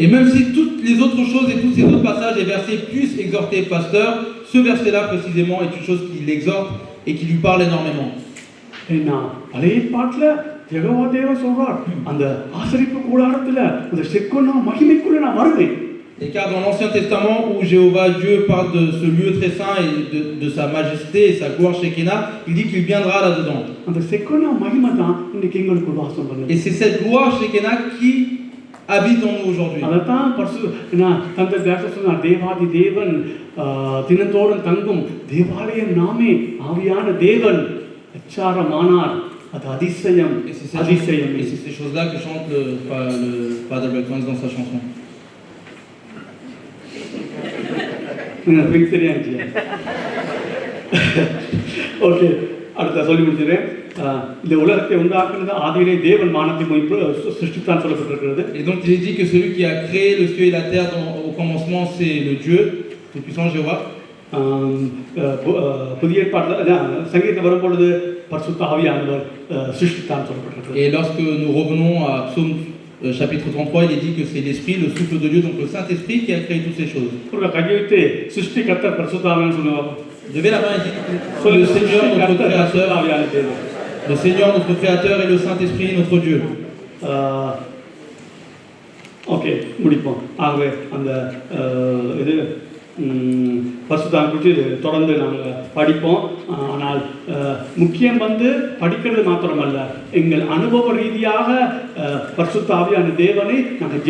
[SPEAKER 2] Et même si toutes les autres choses et tous ces autres passages et versets puissent exhorter le pasteur, ce verset-là précisément est une chose qui l'exhorte et qui lui parle énormément.
[SPEAKER 1] ஏன்னா பழைய ஏற்பாட்டுல யெகோவா தேவன் சொல்றார், அந்த ஆசரிப்பு கூடாரத்துல அந்த செக்கோனா மகிமைக்குள்ள நான் வருவேன்.
[SPEAKER 2] Et car dans l'Ancien Testament où Jéhovah Dieu parle de ce lieu très saint et de sa majesté et sa gloire Shekinah, il dit qu'il viendra là-dedans.
[SPEAKER 1] அந்த செக்கோனா மகிமை தான் இன்னைக்கு எங்களுக்குள் வாசம் பண்ணுது.
[SPEAKER 2] Et c'est cette gloire Shekinah qui habite en nous aujourd'hui.
[SPEAKER 1] அதான் அந்த தேசத்துல தேவாதி தேவன் தினந்தோறும் தங்கும் தேவாலயம் நாமே ஆவியான தேவன் அச்சாரமானார். அது அதிசயம், அதிசயம்.
[SPEAKER 2] Et c'est ces choses-là que chante le Father Blackmans dans sa chanson.
[SPEAKER 1] எனக்கு தெரியாது. ஓகே, அடுத்த சொல்லி முடிச்சிடுறேன். இந்த உலகத்தை உண்டாக்குனது ஆதியிலே தேவன் மானத்தை சிருஷ்டித்தான் சொல்லப்பட்டிருக்கிறது.
[SPEAKER 2] Et donc il est dit que celui qui a créé le ciel et la terre au commencement, c'est le Dieu tout-puissant Jéhovah.
[SPEAKER 1] புதிய ஏற்பாட்டில் சங்கீதம் வரும்பொழுது பரிசுத்த ஆவியானவர் சிருஷ்டித்தான் சொல்லப்பட்டிருக்கிறது.
[SPEAKER 2] Et lorsque nous revenons à Psaume chapitre 33, il est dit que c'est l'Esprit, le souffle de Dieu, donc le Saint-Esprit qui a créé toutes ces choses.
[SPEAKER 1] ஒரு கையை வைத்து சிருஷ்டிகர்த்தர் பரிசுத்த ஆவியானவர் சொல்லுவாங்க.
[SPEAKER 2] Levez la main et dites le Seigneur notre Créateur, le Seigneur notre Créateur et le Saint-Esprit notre Dieu.
[SPEAKER 1] Okay, முடிப்போம். ஆகவே அந்த இது பரிசுத்தாவியை குறித்து தொடர்ந்து நாங்கள் படிப்போம். ஆனால் முக்கியம் படிக்கிறது மாத்திரமல்ல, எங்கள் அனுபவ ரீதியாக பரிசுத்த ஆவியான தேவனை நாங்கள்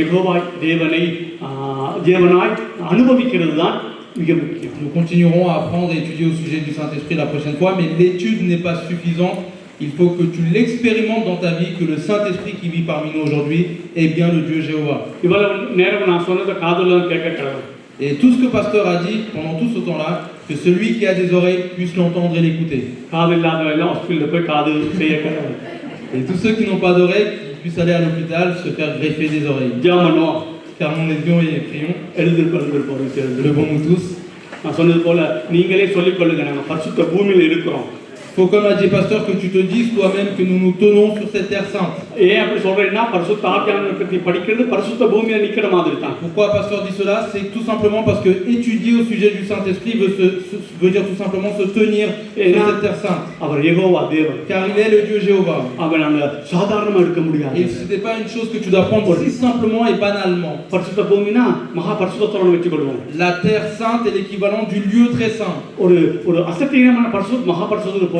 [SPEAKER 1] தேவனாய் அனுபவிக்கிறது தான் மிக முக்கியம்.
[SPEAKER 2] Nous continuerons à apprendre et étudier au sujet du Saint-Esprit la prochaine fois, mais l'étude n'est pas suffisante. Il faut que tu l'expérimentes dans ta vie, que le Saint-Esprit qui vit parmi nous aujourd'hui est bien le Dieu Jéhovah. Et tout ce que le pasteur a dit pendant tout ce temps-là, que celui qui a des oreilles puisse l'entendre et l'écouter. Et tous ceux qui n'ont pas d'oreilles, qui puissent aller à l'hôpital, se faire greffer des oreilles. Fermons les yeux et prions. Levons-nous tous. Il faut, comme a dit le pasteur, que tu te dises toi-même que nous nous tenons sur cette terre sainte. Pourquoi le pasteur dit cela? C'est tout simplement parce que étudier au sujet du Saint-Esprit veut dire tout simplement se tenir sur cette terre sainte. Car il est le Dieu Jéhovah. Et ce n'est pas une chose que tu dois prendre si simplement et banalement. La terre sainte est l'équivalent du lieu très saint.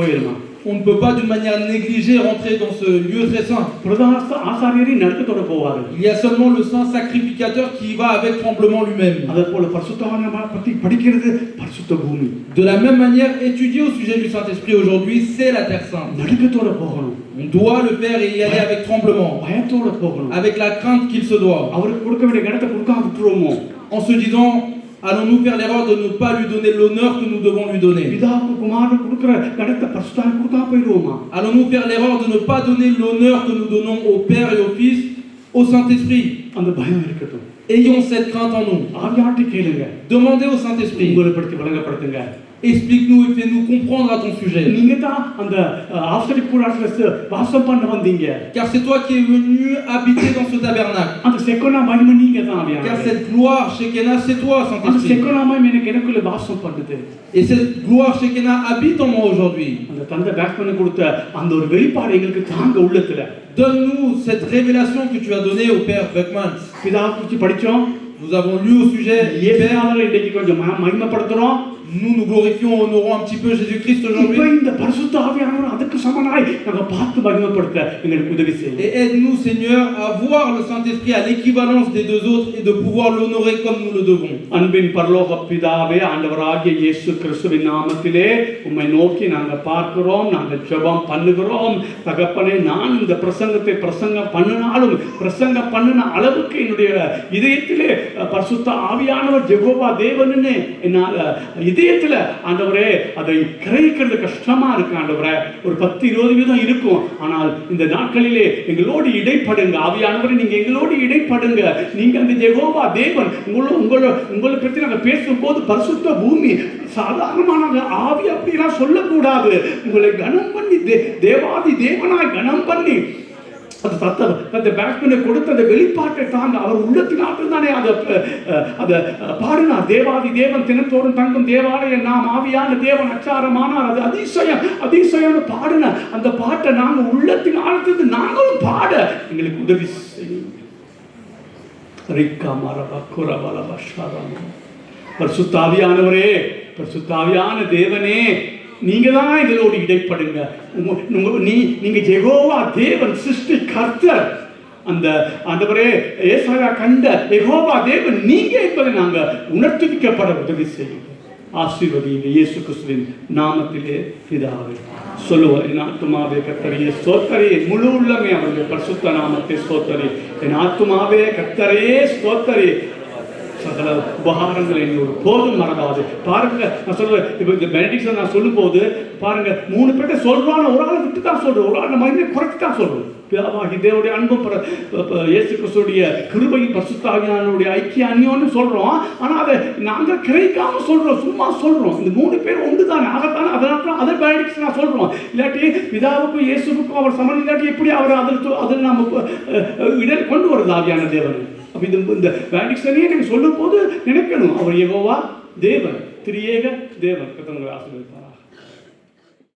[SPEAKER 1] போயிருமா?
[SPEAKER 2] On ne peut pas d'une manière négligée rentrer dans ce lieu très saint.
[SPEAKER 1] பிரதான ஆசாரியரை நடுக்கத்தோட போவாரு.
[SPEAKER 2] Il y a seulement le saint sacrificateur qui va avec tremblement lui-même.
[SPEAKER 1] அதே போல பரிசுத்தவான்களை பத்தி படிக்கிறது பரிசுத்த பூமி.
[SPEAKER 2] De la même manière, étudier au sujet du Saint-Esprit aujourd'hui, c'est la terre sainte.
[SPEAKER 1] நடுக்கத்தோட போகணும்.
[SPEAKER 2] On doit le faire et y aller avec tremblement,
[SPEAKER 1] பயத்தோட போகணும்.
[SPEAKER 2] avec la crainte qu'il se doit.
[SPEAKER 1] அவருக்கு கொடுக்க வேண்டிய இடத்தை கொடுக்காம விட்டுருவோமோ?
[SPEAKER 2] En se disant, allons-nous faire l'erreur de ne pas lui donner l'honneur que nous devons lui donner?
[SPEAKER 1] பிதாவுக்கு குமாரனுக்கு கொடுக்கிற இடத்தை பரிசுத்தாவிக்கு கொடுக்காம போயிடுவோமா?
[SPEAKER 2] Allons-nous faire l'erreur de ne pas donner l'honneur que nous donnons au Père et au Fils, au Saint-Esprit?
[SPEAKER 1] அந்த பயம் இருக்கட்டும்.
[SPEAKER 2] Ayons cette crainte en nous.
[SPEAKER 1] ஆவியானவர்ட்ட கேளுங்க.
[SPEAKER 2] Demandez au Saint-Esprit.
[SPEAKER 1] உங்களை பற்றி வழங்கப்படுத்துங்க.
[SPEAKER 2] Explique-nous et fais-nous comprendre à ton sujet.
[SPEAKER 1] நீங்க தான் அந்த ஆசரிப்பு கூடாரத்துல வாசம் பண்ண வந்தீங்க.
[SPEAKER 2] Car c'est toi qui es venu habiter dans ce tabernacle.
[SPEAKER 1] அந்த செக்கோனா மகிமை நீங்க தான்
[SPEAKER 2] Car
[SPEAKER 1] ஆவியானவரே.
[SPEAKER 2] cette gloire Shekinah, c'est toi,
[SPEAKER 1] அந்த
[SPEAKER 2] Saint-Esprit.
[SPEAKER 1] செக்கோனா மகிமை எனக்குள்ள வாசம் பண்ணுது.
[SPEAKER 2] Et cette gloire Shekinah habite en moi aujourd'hui.
[SPEAKER 1] அந்த தந்தை பேக் பண்ணி கொடுத்த அந்த ஒரு வெளிப்பாடு எங்களுக்கு தாங்க உள்ளத்துல.
[SPEAKER 2] Donne-nous cette révélation que tu as donnée au Père Beckman.
[SPEAKER 1] பிதாவை குறித்து படிச்சோம்.
[SPEAKER 2] Nous avons lu au sujet
[SPEAKER 1] இயேசுவால இன்னைக்கு கொஞ்சம் மகிமைப்படுத்துறோம்.
[SPEAKER 2] nous glorifions, honorons un petit peu Jésus-Christ
[SPEAKER 1] இப்போ
[SPEAKER 2] aujourd'hui.
[SPEAKER 1] இந்த பரிசுத்த ஆவியானவர் அதுக்கு சமனாய் நாங்க பார்த்து மகிமைப்படுத்த எங்களுக்கு உதவி செய்யுங்க.
[SPEAKER 2] Et aide-nous, Seigneur, à voir le Saint-Esprit à l'équivalence des deux autres et de pouvoir l'honorer comme nous le devons.
[SPEAKER 1] அன்பின் பரலோக பிதாவே, ஆண்டவராகிய இயேசு கிறிஸ்துவின் நாமத்திலே உம்மை நோக்கி நாங்கள் பார்க்கிறோம், நாங்கள் ஜெபம் பண்ணுகிறோம். தகப்பனே, நான் இந்த பிரசங்கம் பண்ணினாலும் பிரசங்கம் பண்ணின அளவுக்கு என்னுடைய இதயத்திலே பரிசுத்த ஆவியானவர் ஜெகோவா தேவன்னு என்னால் இதயத்தில் ஆண்டவரே அதை கிரகிக்கிறது கஷ்டமா இருக்கு ஆண்டவரே. ஒரு 10-20% இருக்கும். ஆனால் இந்த நாட்களிலே எங்களோடு இடைப்படுங்க ஆவியானவரே, நீங்க எங்களோடு இடைப்படுங்க. நீங்க அந்த யெகோவா தேவன் உங்களை பற்றி நாங்கள் பேசும்போது பரிசுத்த பூமி சாதாரணமான ஆவி அப்படிலாம் சொல்லக்கூடாது. உங்களை கனம் பண்ணி தேவாதி தேவனாய் கனம் பண்ணி அந்த சத்தம் அந்த பேக்மேனை கொடுத்த அந்த வெளிப்பாட்டை தாங்க அவர் உள்ளத்தினாலும் தானே அதை பாடினார். தேவாதி தேவன் தினத்தோடும் தங்கும் தேவாலய நாம் ஆவியான தேவன் அச்சாரமானார். அது அதிசயம் பாடின அந்த பாட்டை நாங்க உள்ளத்தின் ஆழத்திலிருந்து நாங்களும் பாட எங்களுக்கு உதவி செய்யும். பரிசுத்தாவியானவரே, பரிசுத்தாவியான தேவனே, நீங்க தான் எங்களோடு இடைப்படுங்க. நீங்க யெகோவா தேவன், சிருஷ்டி கர்த்தர். அந்த ஆண்டவரே, ஏசாயா கண்ட யெகோவா தேவன் நீங்க என்பதை நாங்க உணர்த்திக்கப்பட உதவி செய்யுங்க. ஆசீர்வதிங்க இயேசு கிறிஸ்துவின் நாமத்திலே பிதாவே. சொல்லுவார், என் ஆத்துமாவே கர்த்தரையே ஸ்தோத்தரி, முழு உள்ளமே அவருடைய பரிசுத்த நாமத்தை ஸ்தோத்தரி. என் ஆத்துமாவே கர்த்தரையே ஸ்தோத்தரி, சகல உபகாரங்களை ஒரு போதும் மறக்காது. பாருங்க, நான் சொல்றேன், இப்போ இந்த பெனடிக்ஷன் நான் சொல்லும் போது பாருங்க, 3 பேர்ட்ட சொல்றான், ஒரு ஆளை விட்டு தான் சொல்றோம், ஒரு ஆளை மகிமை குறைத்து தான் சொல்றோம். பிதாவாகி தேவனுடைய அன்பும் இயேசு கிறிஸ்துவுடைய கிருபையும் பரிசுத்த ஆவியானவருடைய ஐக்கிய அந்யோன்னு சொல்றோம். ஆனா அதை நாங்க கிரகிக்காம சொல்றோம், சும்மா சொல்றோம். இந்த 3 பேர் ஒன்று தானே, ஆகத்தானே, அதனால அதை பெனடிக்ஷன் நான் சொல்றோம். இல்லாட்டி பிதாவுக்கும் இயேசுக்கும் அவர் சமன் இல்லாட்டி எப்படி அவர் அதில் நம்ம இடையில் கொண்டு வருது ஆவியான தேவன். இந்த வேடிக்ஷனையே நீங்க சொல்லும் போது நினைக்கணும், அவர் யெகோவா தேவன், திரியேக தேவன். ஆசீர்வதிப்பார்.